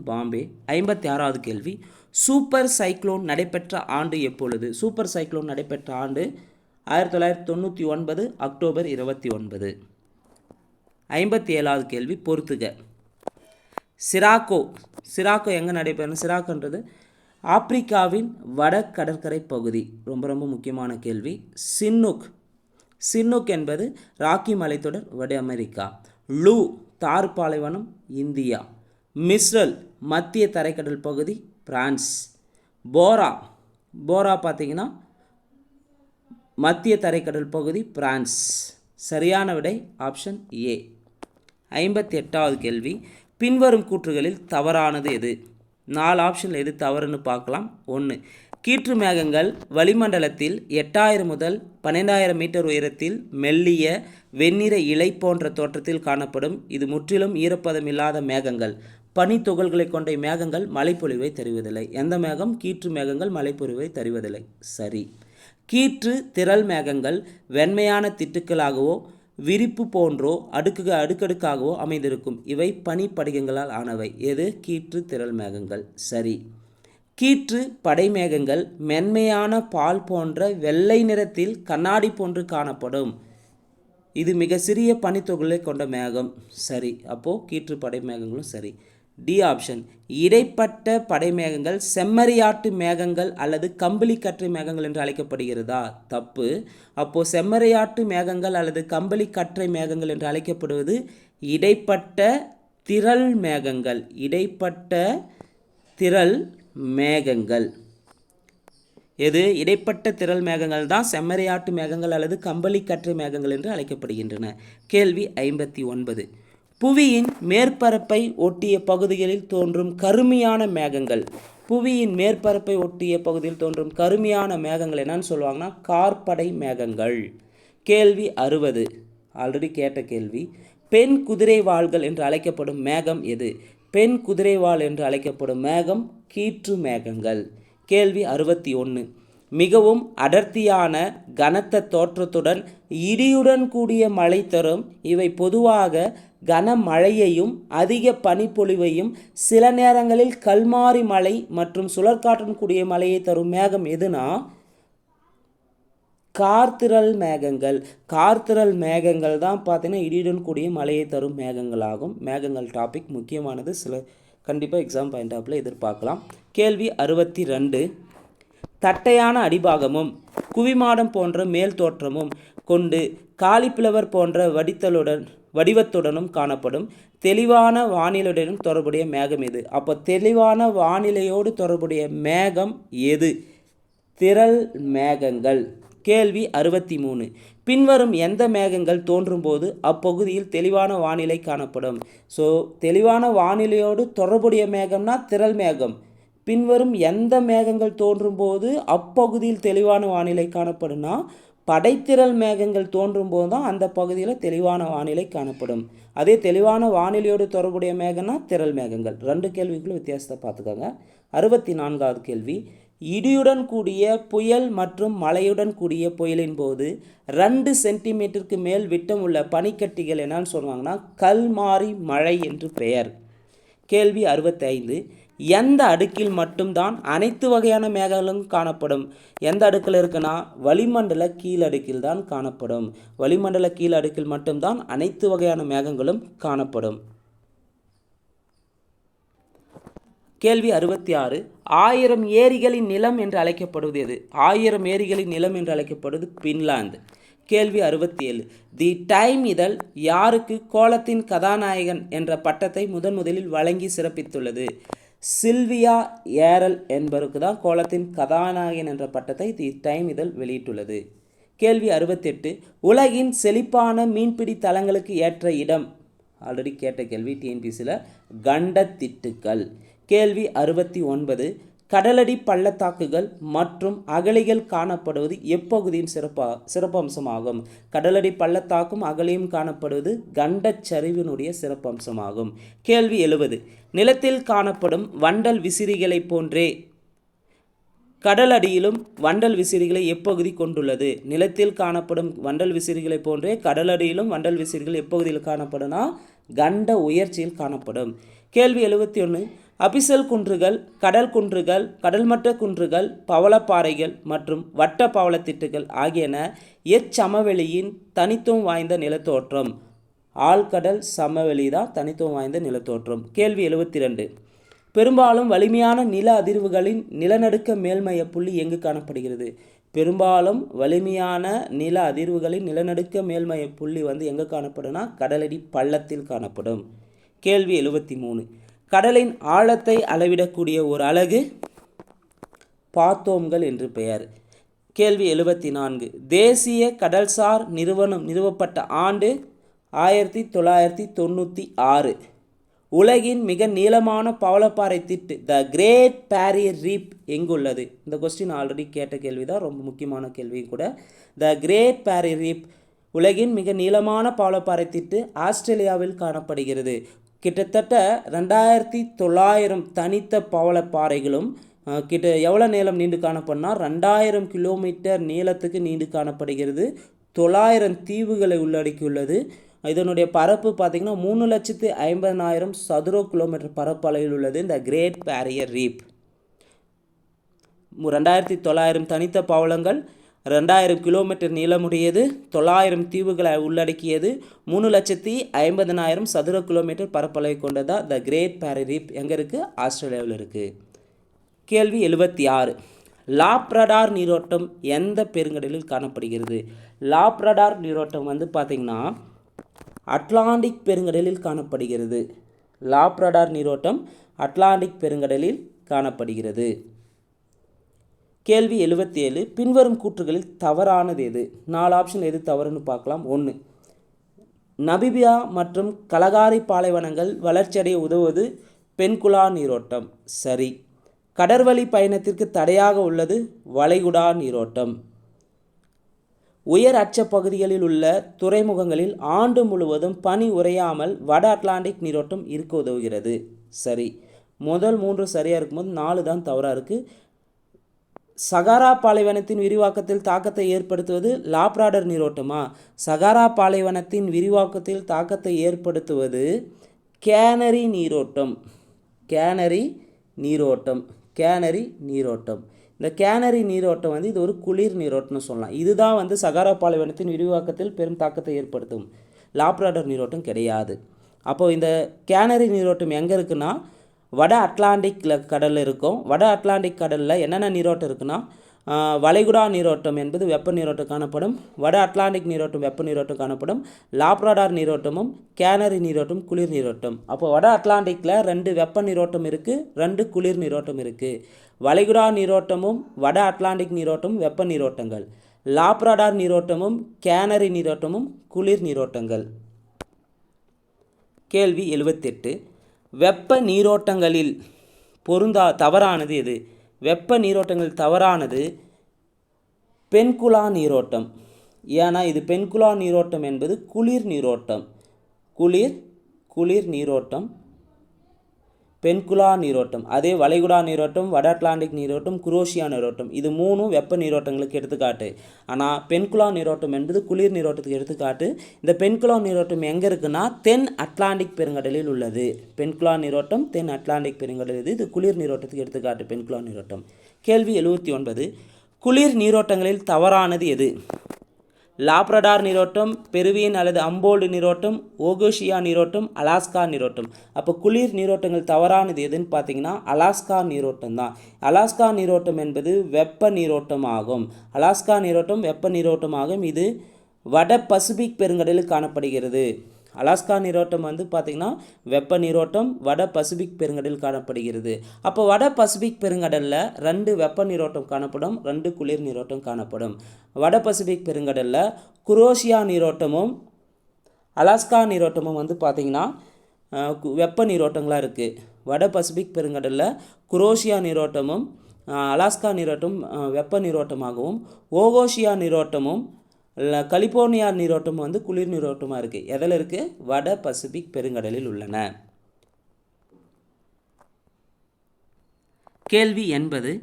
பாம்பே. 56வது கேள்வி, சூப்பர் சைக்ளோன் நடைபெற்ற ஆண்டு எப்பொழுது? சூப்பர் சைக்ளோன் நடைபெற்ற ஆண்டு 1999 அக்டோபர் 29. 57வது கேள்வி, பொறுத்துக. சிராக்கோ எங்கே நடைபெறும்? சிராக்கோன்றது ஆப்பிரிக்காவின் வட கடற்கரை பகுதி. ரொம்ப ரொம்ப முக்கியமான கேள்வி. சின்னூக் என்பது ராக்கி மலைத்தொடர், வட அமெரிக்கா. லூ தார் பாலைவனம், இந்தியா. மிஸ்ரல் மத்திய தரைக்கடல் பகுதி, பிரான்ஸ். போரா பார்த்தீங்கன்னா மத்திய தரைக்கடல் பகுதி, பிரான்ஸ். சரியான விடை ஆப்ஷன் ஏ. 58வது கேள்வி, பின்வரும் கூற்றுகளில் தவறானது எது? 4 ஆப்ஷனில் எது தவறுன்னு பார்க்கலாம். 1, கீற்று மேகங்கள் வளிமண்டலத்தில் 8000 முதல் 12000 மீட்டர் உயரத்தில் மெல்லிய வெண்ணிற இலை போன்ற தோற்றத்தில் காணப்படும். இது முற்றிலும் ஈரப்பதம் இல்லாத மேகங்கள். பனித்துகள்களை கொண்ட மேகங்கள் மழைப்பொழிவை தருவதில்லை. எந்த மேகம்? கீற்று மேகங்கள் மழைப்பொழிவை தருவதில்லை. சரி. கீற்று திரள் மேகங்கள் வெண்மையான திட்டுக்களாகவோ விரிப்பு போன்றோ அடுக்கடுக்காகவோ அமைந்திருக்கும். இவை பனிப்படிகங்களால் ஆனவை. எது? கீற்று திரள் மேகங்கள். சரி. கீற்று படைமேகங்கள் மென்மையான பால் போன்ற வெள்ளை நிறத்தில் கண்ணாடி போன்று காணப்படும். இது மிக சிறிய பனித்துகளை கொண்ட மேகம். சரி. அப்போது கீற்று படைமேகங்களும் சரி. D option. இடைப்பட்ட படைமேகங்கள் செம்மறியாட்டு மேகங்கள் அல்லது கம்பளி கற்றை மேகங்கள் என்று அழைக்கப்படுகிறதா? தப்பு. அப்போது செம்மறியாட்டு மேகங்கள் அல்லது கம்பளி கற்றை மேகங்கள் என்று அழைக்கப்படுவது இடைப்பட்ட திரள் மேகங்கள். இடைப்பட்ட திரள் மேகங்கள். எது? இடைப்பட்ட திரள் மேகங்கள் தான் செம்மறியாட்டு மேகங்கள் அல்லது கம்பளி கற்றை மேகங்கள் என்று அழைக்கப்படுகின்றன. கேள்வி 59. புவியின் மேற்பரப்பை ஒட்டிய பகுதிகளில் தோன்றும் கருமையான மேகங்கள். புவியின் மேற்பரப்பை ஒட்டிய பகுதியில் தோன்றும் கருமையான மேகங்கள் என்னன்னு சொல்லுவாங்கன்னா கார்படை மேகங்கள். கேள்வி 60. ஆல்ரெடி கேட்ட கேள்வி. பெண் குதிரைவாள்கள் என்று அழைக்கப்படும் மேகம் எது? பெண் குதிரைவாள் என்று அழைக்கப்படும் மேகம் கீற்று மேகங்கள். கேள்வி 61. மிகவும் அடர்த்தியான கனத்த தோற்றத்துடன் இடியுடன் கூடிய மழை தரும். இவை பொதுவாக கனமழையையும் அதிக பனிப்பொழிவையும் சில நேரங்களில் கல்மாரி மழை மற்றும் சுழற்காற்றுடன் கூடிய மழையை தரும் மேகம் எதுனா கார்த்திரள் மேகங்கள். கார்த்திரள் மேகங்கள் தான் பார்த்தீங்கன்னா இடியுடன் கூடிய மழையை தரும் மேகங்களாகும். மேகங்கள் டாபிக் முக்கியமானது, சில கண்டிப்பாக எக்ஸாம் பாயிண்ட் ஆஃப்ல எதிர்பார்க்கலாம். கேள்வி 62. தட்டையான அடிபாகமும் குவிமாடம் போன்ற மேல் தோற்றமும் கொண்டு காலிஃப்ளவர் போன்ற வடிவத்துடனும் காணப்படும் தெளிவான வானிலையுடன் தொடர்புடைய மேகம் எது? அப்போ தெளிவான வானிலையோடு தொடர்புடைய மேகம் எது? திரள் மேகங்கள். கேள்வி 63. பின்வரும் எந்த மேகங்கள் தோன்றும் போது அப்பகுதியில் தெளிவான வானிலை காணப்படும்? ஸோ தெளிவான வானிலையோடு தொடர்புடைய மேகம்னா திரள் மேகம். பின்வரும் எந்த மேகங்கள் தோன்றும் போது அப்பகுதியில் தெளிவான வானிலை காணப்படும்னா படைத்திரள் மேகங்கள் தோன்றும் போது தான் அந்த பகுதியில் தெளிவான வானிலை காணப்படும். அதே தெளிவான வானிலையோடு தொடர்புடைய மேகம்னா திரள் மேகங்கள். 2 கேள்விக்குள்ள வித்தியாசத்தை பார்த்துக்கோங்க. 64வது கேள்வி. இடியுடன் கூடிய புயல் மற்றும் மழையுடன் கூடிய புயலின் போது 2 சென்டிமீட்டருக்கு மேல் விட்டம் உள்ள பனிக்கட்டிகள் என்னன்னு சொல்லுவாங்கன்னா கல்மாரி மழை என்று பெயர். கேள்வி 65. எந்த அடுக்கில் மட்டும்தான் அனைத்து வகையான மேகங்களும் காணப்படும்? எந்த அடுக்கில் இருக்குன்னா வளிமண்டல கீழடுக்கில் தான் காணப்படும். வளிமண்டல கீழடுக்கில் மட்டும்தான் அனைத்து வகையான மேகங்களும் காணப்படும். கேள்வி 66. 1000 ஏரிகளின் நிலம் என்று அழைக்கப்படுவது எது? 1000 ஏரிகளின் நிலம் என்று அழைக்கப்படுவது பின்லாந்து. கேள்வி 67. தி டைம் இதழ் யாருக்கு கோலத்தின் கதாநாயகன் என்ற பட்டத்தை முதலில் வழங்கி சிறப்பித்துள்ளது? சில்வியா ஏரல் என்பவருக்கு தான் கோலத்தின் கதாநாயகன் என்ற பட்டத்தை தி டைம் இதழ் வெளியிட்டுள்ளது. கேள்வி 68. உலகின் செழிப்பான மீன்பிடி தலங்களுக்கு ஏற்ற இடம். ஆல்ரெடி கேட்ட கேள்வி டிஎன்பிசியில் கண்டத்திட்டுக்கள். கேள்வி 69. கடலடி பள்ளத்தாக்குகள் மற்றும் அகழிகள் காணப்படுவது எப்பகுதியின் சிறப்பம்சமாகும்? கடலடி பள்ளத்தாக்கும் அகழியும் காணப்படுவது கண்டச்சரிவினுடைய சிறப்பம்சமாகும். கேள்வி 70. நிலத்தில் காணப்படும் வண்டல் விசிறிகளை போன்றே கடலடியிலும் வண்டல் விசிறிகளை எப்பகுதி கொண்டுள்ளது? நிலத்தில் காணப்படும் வண்டல் விசிறிகளை போன்றே கடலடியிலும் வண்டல் விசிறிகள் எப்பகுதியில் காணப்படும்னா கண்ட உயர்ச்சியில் காணப்படும். கேள்வி 71. அபிசல் குன்றுகள், கடல் குன்றுகள், கடல்மட்ட குன்றுகள், பவளப்பாறைகள் மற்றும் வட்ட பவளத்திட்டுகள் ஆகியன எச்சமவெளியின் தனித்துவம் வாய்ந்த நிலத்தோற்றம்? ஆழ்கடல் சமவெளி தான் தனித்துவம் வாய்ந்த நிலத்தோற்றம். கேள்வி 72. பெரும்பாலும் வலிமையான நில அதிர்வுகளின் நிலநடுக்க மேல்மைய புள்ளி எங்கு காணப்படுகிறது? பெரும்பாலும் வலிமையான நில அதிர்வுகளின் நிலநடுக்க மேல்மைய புள்ளி எங்கே காணப்படும்னா கடலடி பள்ளத்தில் காணப்படும். கேள்வி 73. கடலின் ஆழத்தை அளவிடக்கூடிய ஒரு அலகு பாத்தோம்கள் என்று பெயர். கேள்வி 74. தேசிய கடல்சார் நிறுவனம் நிறுவப்பட்ட ஆண்டு 1996. உலகின் மிக நீளமான பவளப்பாறை திட்டு த கிரேட் பேரியர் ரீப் எங்குள்ளது? இந்த கொஸ்டின் ஆல்ரெடி கேட்ட கேள்வி தான், ரொம்ப முக்கியமான கேள்வியும் கூட. த கிரேட் பேரியர் ரீப் உலகின் மிக நீளமான பவளப்பாறை திட்டு ஆஸ்திரேலியாவில் காணப்படுகிறது. கிட்டத்தட்ட 2900 தனித்த பவளப்பாறைகளும் எவ்வளோ நீளம் நீண்டு காணப்படும்னா 2000 கிலோமீட்டர் நீளத்துக்கு நீண்டு காணப்படுகிறது. 900 தீவுகளை உள்ளடக்கியுள்ளது. இதனுடைய பரப்பு பார்த்திங்கன்னா 3,50,000 சதுர கிலோமீட்டர் பரப்பளவில் உள்ளது இந்த கிரேட் பேரியர் ரீப். 2900 தனித்த பவளங்கள், 2000 கிலோமீட்டர் நீளமுடையது, 900 தீவுகளை உள்ளடக்கியது, 3,50,000 சதுர கிலோமீட்டர் பரப்பளவை கொண்டதா த கிரேட் பேரியர் ரீஃப் எங்கே இருக்குது? ஆஸ்திரேலியாவில் இருக்குது. கேள்வி 76. லாப்ரடார் நீரோட்டம் எந்த பெருங்கடலில் காணப்படுகிறது? லாப்ரடார் நீரோட்டம் வந்து பார்த்திங்கன்னா அட்லாண்டிக் பெருங்கடலில் காணப்படுகிறது. லாப்ரடார் நீரோட்டம் அட்லாண்டிக் பெருங்கடலில் காணப்படுகிறது. கேள்வி 77. பின்வரும் கூற்றுகளில் தவறானது எது? 4 ஆப்ஷன் எது தவறுன்னு பார்க்கலாம். 1. நமீபியா மற்றும் கலகாரி பாலைவனங்கள் வளர்ச்சியடைய உதவுவது பென்குலா நீரோட்டம். சரி. கடற்வழி பயணத்திற்கு தடையாக உள்ளது வளைகுடா நீரோட்டம். உயர் அச்ச பகுதிகளில் உள்ள துறைமுகங்களில் ஆண்டு முழுவதும் பனி உறையாமல் வட அட்லாண்டிக் நீரோட்டம் இருக்க உதவுகிறது. சரி. முதல் 3 சரியாக இருக்கும்போது 4 தான் தவறாக இருக்குது. சகாரா பாலைவனத்தின் விரிவாக்கத்தில் தாக்கத்தை ஏற்படுத்துவது லாப்ரடார் நீரோட்டமா? சகாரா பாலைவனத்தின் விரிவாக்கத்தில் தாக்கத்தை ஏற்படுத்துவது கேனரி நீரோட்டம். கேனரி நீரோட்டம். கேனரி நீரோட்டம். இந்த கேனரி நீரோட்டம் வந்து இது ஒரு குளிர் நீரோட்டம்னு சொல்லலாம். இதுதான் வந்து சகாரா பாலைவனத்தின் விரிவாக்கத்தில் பெரும் தாக்கத்தை ஏற்படுத்தும். லாப்ரடார் நீரோட்டம் கிடையாது. அப்போது இந்த கேனரி நீரோட்டம் எங்கே இருக்குன்னா வட அட்லாண்டிக்கில் கடலில் இருக்கும். வட அட்லாண்டிக் கடலில் என்னென்ன நீரோட்டம் இருக்குன்னா வளைகுடா நீரோட்டம் என்பது வெப்ப நீரோட்டம் காணப்படும். வட அட்லாண்டிக் நீரோட்டம் வெப்ப நீரோட்டம் காணப்படும். லாப்ரடார் நீரோட்டமும் கேனரி நீரோட்டம் குளிர் நீரோட்டம். அப்போ வட அட்லாண்டிக்கில் 2 வெப்ப நீரோட்டம் இருக்குது, 2 குளிர் நீரோட்டம் இருக்குது. வளைகுடா நீரோட்டமும் வட அட்லாண்டிக் நீரோட்டமும் வெப்ப நீரோட்டங்கள். லாப்ரடார் நீரோட்டமும் கேனரி நீரோட்டமும் குளிர் நீரோட்டங்கள். கேள்வி 78. வெப்ப நீரோட்டங்களில் தவறானது எது? வெப்ப நீரோட்டங்களில் தவறானது பென்குலா நீரோட்டம். ஏன்னா இது பென்குலா நீரோட்டம் என்பது குளிர் நீரோட்டம். குளிர் நீரோட்டம் பென்குலா நீரோட்டம். அதே வளைகுடா நீரோட்டம், வட அட்லாண்டிக் நீரோட்டம், குரோஷியா நீரோட்டம் இது 3 வெப்ப நீரோட்டங்களுக்கு எடுத்துக்காட்டு. ஆனால் பென்குலா நீரோட்டம் என்பது குளிர் நீரோட்டத்துக்கு எடுத்துக்காட்டு. இந்த பென்குலா நீரோட்டம் எங்கே இருக்குன்னா தென் அட்லாண்டிக் பெருங்கடலில் உள்ளது. பென்குலா நீரோட்டம் தென் அட்லாண்டிக் பெருங்கடலில் இது குளிர் நீரோட்டத்துக்கு எடுத்துக்காட்டு பென்குலா நீரோட்டம். கேள்வி 79. குளிர் நீரோட்டங்களில் தவறானது எது? லாப்ரடார் நீரோட்டம், பெருவியன் அல்லது அம்போல்டு நீரோட்டம், ஓகோஷியா நீரோட்டம், அலாஸ்கா நீரோட்டம். அப்போ குளிர் நீரோட்டங்கள் தவறானது எதுன்னு பார்த்தீங்கன்னா அலாஸ்கா நீரோட்டம் தான். அலாஸ்கா நீரோட்டம் என்பது வெப்ப நீரோட்டம் ஆகும். அலாஸ்கா நீரோட்டம் வெப்ப நீரோட்டம் ஆகும். இது வட பசிபிக் பெருங்கடலில் காணப்படுகிறது. அலாஸ்கா நீரோட்டம் வந்து பார்த்திங்கன்னா வெப்ப நீரோட்டம் வட பசிபிக் பெருங்கடலில் காணப்படுகிறது. அப்போ வட பசிபிக் பெருங்கடலில் 2 வெப்ப நீரோட்டம் காணப்படும், 2 குளிர் நீரோட்டம் காணப்படும். வட பசிபிக் பெருங்கடலில் குரோஷியா நீரோட்டமும் அலாஸ்கா நீரோட்டமும் வந்து பார்த்திங்கன்னா வெப்ப நீரோட்டங்களாக இருக்குது. வட பசிபிக் பெருங்கடலில் குரோஷியா நீரோட்டமும் அலாஸ்கா நீரோட்டம் வெப்ப நீரோட்டமாகவும், ஓகோஷியா நீரோட்டமும் கலிபோர்னியா நீரோட்டம் வந்து குளிர் நீரோட்டமாக இருக்குது. எதில் இருக்குது? வட பசிபிக் பெருங்கடலில் உள்ளன. கேள்வி 80.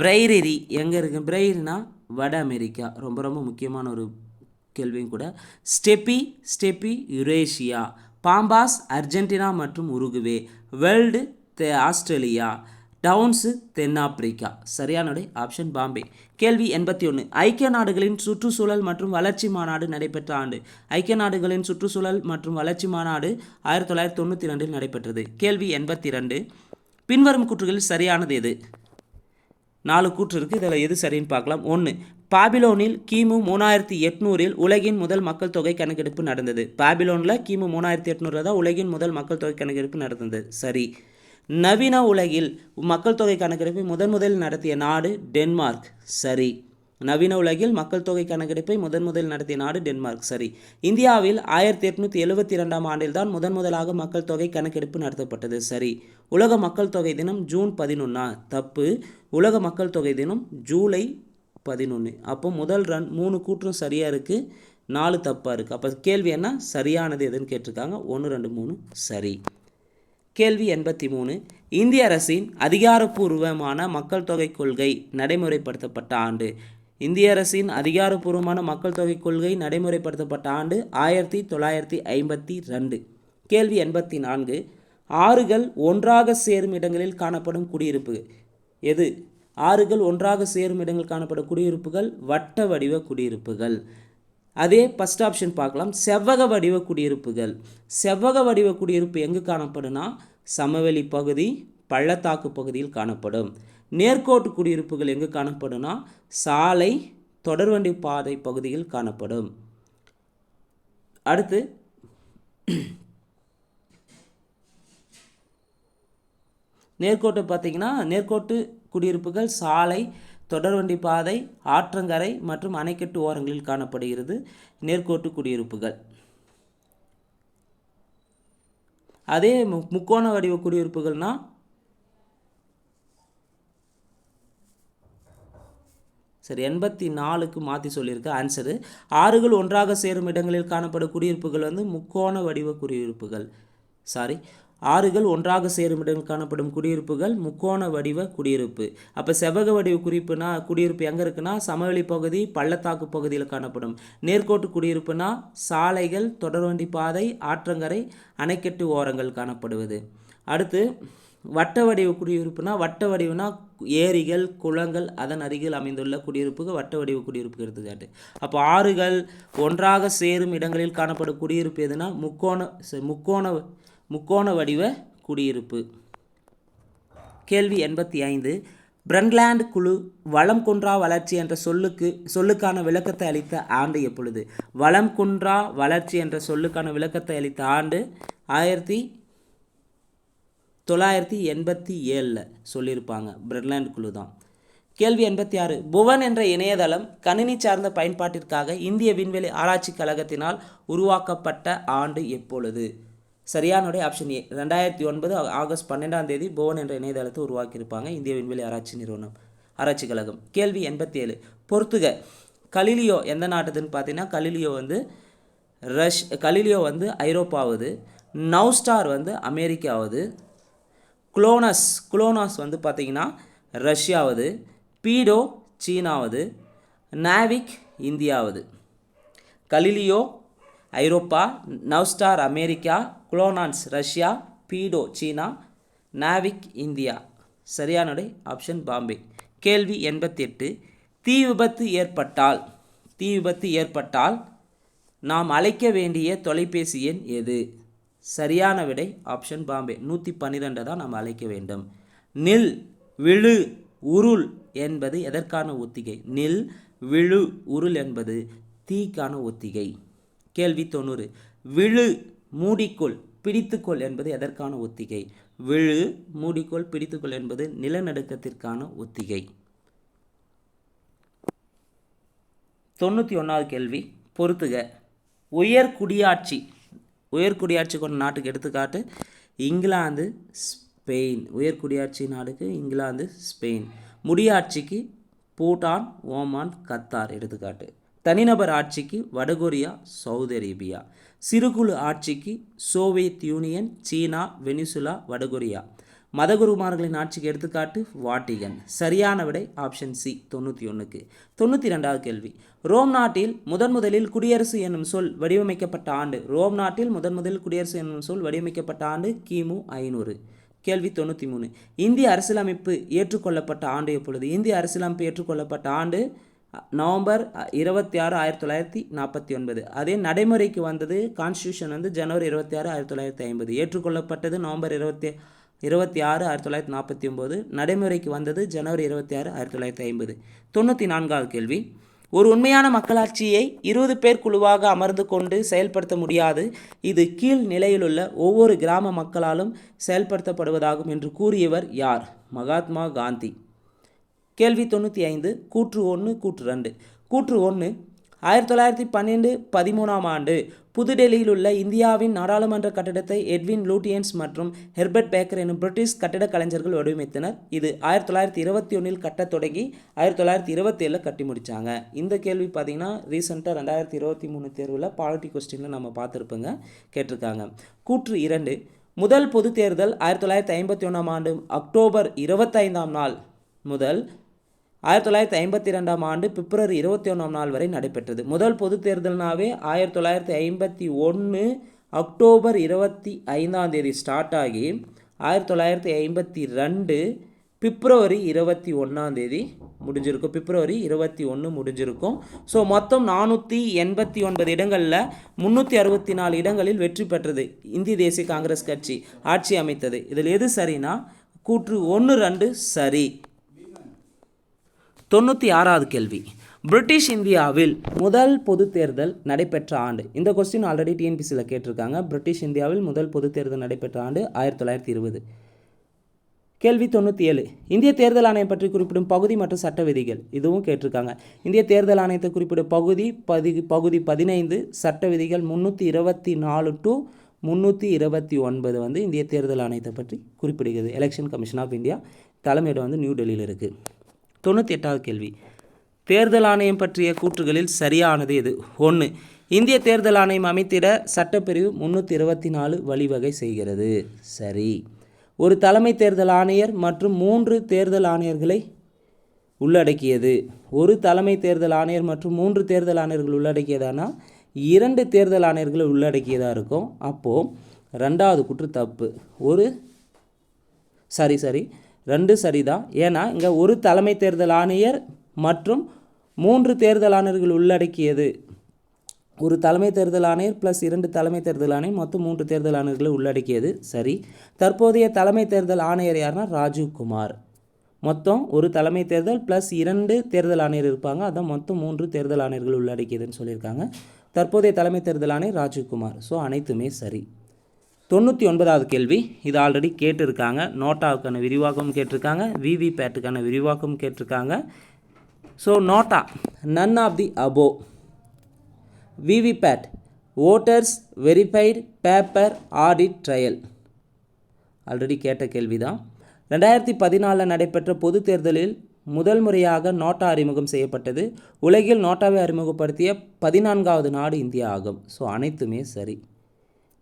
பிரைரரி எங்கே இருக்குது? பிரைரினா வட அமெரிக்கா. ரொம்ப ரொம்ப முக்கியமான ஒரு கேள்வியும் கூட. ஸ்டெப்பி யுரேஷியா. பாம்பாஸ் அர்ஜென்டினா மற்றும் உருகுவே. World Australia. டவுன்ஸு தென்னாப்பிரிக்கா. சரியான ஆப்ஷன் பாம்பே. கேள்வி 81. ஐக்கிய நாடுகளின் சுற்றுச்சூழல் மற்றும் வளர்ச்சி மாநாடு நடைபெற்ற ஆண்டு. ஐக்கிய நாடுகளின் சுற்றுச்சூழல் மற்றும் வளர்ச்சி மாநாடு 1992 நடைபெற்றது. கேள்வி 82. பின்வரும் கூற்றுகளில் சரியானது எது? 4 கூற்று இருக்குது, இதில் எது சரின்னு பார்க்கலாம். 1. பாபிலோனில் கிமு 3800 உலகின் முதல் மக்கள் தொகை கணக்கெடுப்பு நடந்தது. பாபிலோனில் கிமு 3800 தான் உலகின் முதல் மக்கள் தொகை கணக்கெடுப்பு நடந்தது. சரி. நவீன உலகில் மக்கள் தொகை கணக்கெடுப்பை முதலில் நடத்திய நாடு டென்மார்க். சரி. நவீன உலகில் மக்கள் தொகை கணக்கெடுப்பை முதலில் நடத்திய நாடு டென்மார்க். சரி. இந்தியாவில் 1872ஆம் ஆண்டில் தான் முதலாக மக்கள் தொகை கணக்கெடுப்பு நடத்தப்பட்டது. சரி. உலக மக்கள் தொகை தினம் ஜூன் 11. தப்பு. உலக மக்கள் தொகை தினம் ஜூலை 11. அப்போ முதல் 3 கூற்றும் சரியாக இருக்குது, 4 தப்பாக இருக்குது. அப்போ கேள்வி என்ன? சரியானது எதுன்னு கேட்டிருக்காங்க. 1, 2, 3 சரி. கேள்வி 83. இந்திய அரசின் அதிகாரப்பூர்வமான மக்கள் தொகை கொள்கை நடைமுறைப்படுத்தப்பட்ட ஆண்டு. இந்திய அரசின் அதிகாரப்பூர்வமான மக்கள் தொகை கொள்கை நடைமுறைப்படுத்தப்பட்ட ஆண்டு 1952. கேள்வி 84. ஆறுகள் ஒன்றாக சேரும் இடங்களில் காணப்படும் குடியிருப்பு எது? ஆறுகள் ஒன்றாக சேரும் இடங்கள் காணப்படும் குடியிருப்புகள் வட்ட வடிவ குடியிருப்புகள். அதே ஃபஸ்ட் ஆப்ஷன் பார்க்கலாம். செவ்வக வடிவ குடியிருப்புகள். செவ்வக வடிவ குடியிருப்பு எங்கு காணப்படும்னா சமவெளி பகுதி, பள்ளத்தாக்கு பகுதியில் காணப்படும். நேர்கோட்டு குடியிருப்புகள் எங்கு காணப்படும்னா சாலை, தொடர்வண்டி பாதை பகுதியில் காணப்படும். அடுத்து நேர்கோட்டை பார்த்தீங்கன்னா நேர்கோட்டு குடியிருப்புகள் சாலை, தொடர்வண்டி பாதை, ஆற்றங்கரை மற்றும் அணைக்கட்டு ஓரங்களில் காணப்படுகிறது நேர்கோட்டு குடியிருப்புகள். அதே முக்கோண வடிவ குடியிருப்புகள்னா சரி 84க்கு மாற்றி சொல்லியிருக்க ஆன்சரு. ஆறுகள் ஒன்றாக சேரும் இடங்களில் காணப்படும் குடியிருப்புகள் வந்து முக்கோண வடிவ குடியிருப்புகள். ஆறுகள் ஒன்றாக சேரும் இடங்கள் காணப்படும் குடியிருப்புகள் முக்கோண வடிவ குடியிருப்பு. அப்போ செவ்வக வடிவ குடியிருப்பு எங்கே இருக்குன்னா சமவெளி பகுதி, பள்ளத்தாக்கு பகுதியில் காணப்படும். நேர்கோட்டு குடியிருப்புனா சாலைகள், தொடர்வண்டி பாதை, ஆற்றங்கரை, அணைக்கட்டு ஓரங்கள் காணப்படுவது. அடுத்து வட்ட வடிவ குடியிருப்புனா வட்ட வடிவுனா ஏரிகள், குளங்கள் அதன் அருகில் அமைந்துள்ள குடியிருப்புக்கு வட்ட வடிவ குடியிருப்பு எடுத்துக்காட்டு. அப்போ ஆறுகள் ஒன்றாக சேரும் இடங்களில் காணப்படும் குடியிருப்பு எதுனா முக்கோண வடிவ குடியிருப்பு. கேள்வி 85. பிரண்ட்லேண்ட் குழு வளம் குன்றா வளர்ச்சி என்ற சொல்லுக்கான விளக்கத்தை அளித்த ஆண்டு எப்பொழுது? வளம் குன்றா வளர்ச்சி என்ற சொல்லுக்கான விளக்கத்தை அளித்த ஆண்டு 1987 சொல்லியிருப்பாங்க. பிரண்ட்லேண்ட் குழு தான். கேள்வி 86. புவன் என்ற இணையதளம் கணினி சார்ந்த பயன்பாட்டிற்காக இந்திய விண்வெளி ஆராய்ச்சி கழகத்தினால் உருவாக்கப்பட்ட ஆண்டு எப்பொழுது? சரியானுடைய ஆப்ஷன் ஏ. 2009 ஆகஸ்ட் 12 புவன் என்ற இணையதளத்தை உருவாக்கியிருப்பாங்க இந்திய விண்வெளி ஆராய்ச்சி கழகம். கேள்வி 87. பொறுத்துக. கலிலியோ எந்த நாட்டுதுன்னு பார்த்தீங்கன்னா கலிலியோ வந்து ஐரோப்பாவது, நவ்ஸ்டார் வந்து அமெரிக்காவது, குளோனாஸ் வந்து பார்த்தீங்கன்னா ரஷ்யாவது, பீடோ சீனாவது, நாவிக் இந்தியாவது. கலிலியோ ஐரோப்பா, நவ்ஸ்டார் அமெரிக்கா, குளோனாஸ் ரஷ்யா, பீடோ சீனா, நாவிக் இந்தியா. சரியானடை ஆப்ஷன் பாம்பே. கேள்வி 88. தீ விபத்து ஏற்பட்டால் நாம் அழைக்க வேண்டிய தொலைபேசி எண் எது? சரியான விடை ஆப்ஷன் பாம்பே. 112 தான் நாம் அழைக்க வேண்டும். நில், விழு, உருள் என்பது எதற்கான ஒத்திகை? நில், விழு, உருள் என்பது தீக்கான ஒத்திகை. கேள்வி 90. விழு, மூடிக்கொள், பிடித்துக்கொள் என்பது எதற்கான ஒத்திகை? விழு, மூடிக்கொள், பிடித்துக்கொள் என்பது நிலநடுக்கத்திற்கான ஒத்திகை. 91வது கேள்வி. பொறுத்துக. உயர்குடியாட்சி கொண்ட நாட்டுக்கு எடுத்துக்காட்டு இங்கிலாந்து, ஸ்பெயின். உயர்குடியாட்சி நாடுக்கு இங்கிலாந்து, ஸ்பெயின். முடியாட்சிக்கு பூட்டான், ஓமான், கத்தார் எடுத்துக்காட்டு. தனிநபர் ஆட்சிக்கு வடகொரியா, சவுதி அரேபியா. சிறுகுழு ஆட்சிக்கு சோவியத் யூனியன், சீனா, வெனிசுலா, வடகொரியா. மதகுருமார்களின் ஆட்சிக்கு எடுத்துக்காட்டு வாட்டிகன். சரியான விடை ஆப்ஷன் சி 91க்கு. 92வது கேள்வி. ரோம் நாட்டில் முதன்முதலில் குடியரசு என்னும் சொல் வடிவமைக்கப்பட்ட ஆண்டு கிமு 500. கேள்வி 93. இந்திய அரசியலமைப்பு ஏற்றுக்கொள்ளப்பட்ட ஆண்டு எப்பொழுது? இந்திய அரசியலமைப்பு ஏற்றுக்கொள்ளப்பட்ட ஆண்டு நவம்பர் 26, 1949. அதே நடைமுறைக்கு வந்தது கான்ஸ்டியூஷன் வந்து ஜனவரி 26, 1950. ஏற்றுக்கொள்ளப்பட்டது நவம்பர் 26, 1949. நடைமுறைக்கு வந்தது ஜனவரி 26, 1950. 94வது கேள்வி. ஒரு உண்மையான மக்களாட்சியை 20 பேர் குழுவாக அமர்ந்து கொண்டு செயல்படுத்த முடியாது. இது கீழ் நிலையிலுள்ள ஒவ்வொரு கிராம மக்களாலும் செயல்படுத்தப்படுவதாகும் என்று கூறியவர் யார்? மகாத்மா காந்தி. கேள்வி 95. கூற்று 1, கூற்று 2. கூற்று 1. 1912-13 ஆண்டு புதுடெல்லியில் உள்ள இந்தியாவின் நாடாளுமன்ற கட்டடத்தை எட்வின் லூட்டியன்ஸ் மற்றும் ஹெர்பர்ட் பேக்கர் எனும் பிரிட்டிஷ் கட்டிடக் கலைஞர்கள் வடிவமைத்தனர். இது 1921 கட்டத் தொடங்கி 1927 கட்டி முடித்தாங்க. இந்த கேள்வி பார்த்தீங்கன்னா ரீசெண்டாக 2023 தேர்வில் பாலிட்டி கொஸ்டினில் நம்ம பார்த்துருப்போங்க, கேட்டிருக்காங்க. கூற்று 2. முதல் பொது தேர்தல் 1951 ஆண்டு அக்டோபர் 25 நாள் முதல் 1952 ஆண்டு பிப்ரவரி 21 நாள் வரை நடைபெற்றது. முதல் பொது தேர்தல்னாவே 1951 அக்டோபர் 25 ஸ்டார்ட் ஆகி 1952 பிப்ரவரி 21 முடிஞ்சிருக்கும். பிப்ரவரி 21 முடிஞ்சிருக்கும். ஸோ மொத்தம் 489 இடங்களில் 364 இடங்களில் வெற்றி பெற்றது இந்திய தேசிய காங்கிரஸ் கட்சி ஆட்சி அமைத்தது. இதில் எது சரினா கூற்று 1, 2 சரி. 96வது கேள்வி, பிரிட்டிஷ் இந்தியாவில் முதல் பொது தேர்தல் நடைபெற்ற ஆண்டு. இந்த கொஸ்டின் ஆல்ரெடி டிஎன்பிசியில் கேட்டிருக்காங்க. பிரிட்டிஷ் இந்தியாவில் முதல் பொது தேர்தல் நடைபெற்ற ஆண்டு 1920. கேள்வி 97, இந்திய தேர்தல் ஆணையம் பற்றி குறிப்பிடும் பகுதி மற்றும் சட்ட விதிகள். இதுவும் கேட்டிருக்காங்க. இந்திய தேர்தல் ஆணையத்தை குறிப்பிடும் பகுதி 15, சட்ட விதிகள் 324 to 329 வந்து இந்திய தேர்தல் ஆணையத்தை பற்றி குறிப்பிடுகிறது. எலெக்ஷன் கமிஷன் ஆஃப் இந்தியா தலைமையிடம் வந்து நியூ டெல்லியில் இருக்குது. 98வது கேள்வி, தேர்தல் ஆணையம் பற்றிய கூற்றுகளில் சரியானது எது? 1, இந்திய தேர்தல் ஆணையம் அமைத்திட சட்டப்பிரிவு 324 வழிவகை செய்கிறது. சரி. ஒரு தலைமை தேர்தல் ஆணையர் மற்றும் 3 தேர்தல் ஆணையர்களை உள்ளடக்கியது. ஒரு தலைமை தேர்தல் ஆணையர் மற்றும் 3 தேர்தல் ஆணையர்கள் உள்ளடக்கியதானா 2 தேர்தல் ஆணையர்களை உள்ளடக்கியதாக இருக்கும். அப்போது 2வது கூற்று தப்பு. 2 சரிதான். ஏன்னா இங்கே ஒரு தலைமை தேர்தல் ஆணையர் மற்றும் 3 தேர்தல் ஆணையர்கள் உள்ளடக்கியது. ஒரு தலைமை தேர்தல் ஆணையர் ப்ளஸ் 2 தலைமை தேர்தல் ஆணையர் மொத்தம் 3 தேர்தல் ஆணையர்களை உள்ளடக்கியது. சரி. தற்போதைய தலைமை தேர்தல் ஆணையர் யாருன்னா ராஜீவ்குமார். மொத்தம் ஒரு தலைமை தேர்தல் ப்ளஸ் 2 தேர்தல் ஆணையர் இருப்பாங்க. அதான் மொத்தம் 3 தேர்தல் ஆணையர்கள் உள்ளடக்கியதுன்னு சொல்லியிருக்காங்க. தற்போதைய தலைமை தேர்தல் ஆணையர் ராஜீவ்குமார். ஸோ அனைத்துமே சரி. 99வது கேள்வி, இது ஆல்ரெடி கேட்டிருக்காங்க. நோட்டாவுக்கான விரிவாக்கம் கேட்டிருக்காங்க. விவிபேட்டுக்கான விரிவாக்கம் கேட்டிருக்காங்க. So NOTA none of the above. VVPAT voters verified paper audit trail. Already கேட்ட கேள்வி தான். 2014 நடைபெற்ற பொது தேர்தலில் முதல் முறையாக நோட்டா அறிமுகம் செய்யப்பட்டது. உலகில் நோட்டாவை அறிமுகப்படுத்திய 14வது நாடு இந்தியா ஆகும். ஸோ அனைத்துமே சரி.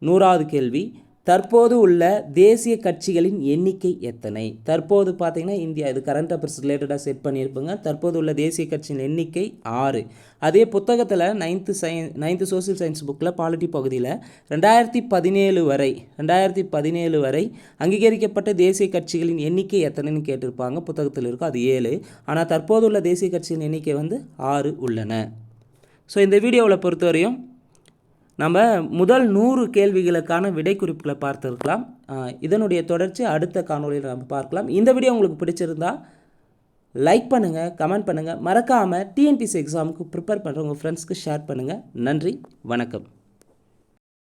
100வது கேள்வி, தற்போது உள்ள தேசிய கட்சிகளின் எண்ணிக்கை எத்தனை? தற்போது பார்த்தீங்கன்னா இந்தியா, இது கரண்ட் அஃபேர்ஸ் ரிலேட்டடாக செட் பண்ணியிருப்பாங்க. தற்போது உள்ள தேசிய கட்சியின் எண்ணிக்கை 6. அதே புத்தகத்தில் 9th சோசியல் சயின்ஸ் புக்கில் பாலிட்டி பகுதியில் 2017 வரை அங்கீகரிக்கப்பட்ட தேசிய கட்சிகளின் எண்ணிக்கை எத்தனைன்னு கேட்டிருப்பாங்க. புத்தகத்தில் இருக்கும், அது 7. ஆனால் தற்போது உள்ள தேசிய கட்சியின் எண்ணிக்கை வந்து 6 உள்ளன. ஸோ இந்த வீடியோவில் பொறுத்தவரையும் நம்ம முதல் 100 கேள்விகளுக்கான விடை குறிப்புகளை பார்த்துருக்கலாம். இதனுடைய தொடர்ச்சி அடுத்த காணொலியில் நம்ம பார்க்கலாம். இந்த வீடியோ உங்களுக்கு பிடிச்சிருந்தா லைக் பண்ணுங்கள், கமெண்ட் பண்ணுங்கள். மறக்காமல் டிஎன்பிசி எக்ஸாமுக்கு ப்ரிப்பேர் பண்ணுற உங்கள் ஃப்ரெண்ட்ஸ்க்கு ஷேர் பண்ணுங்கள். நன்றி, வணக்கம்.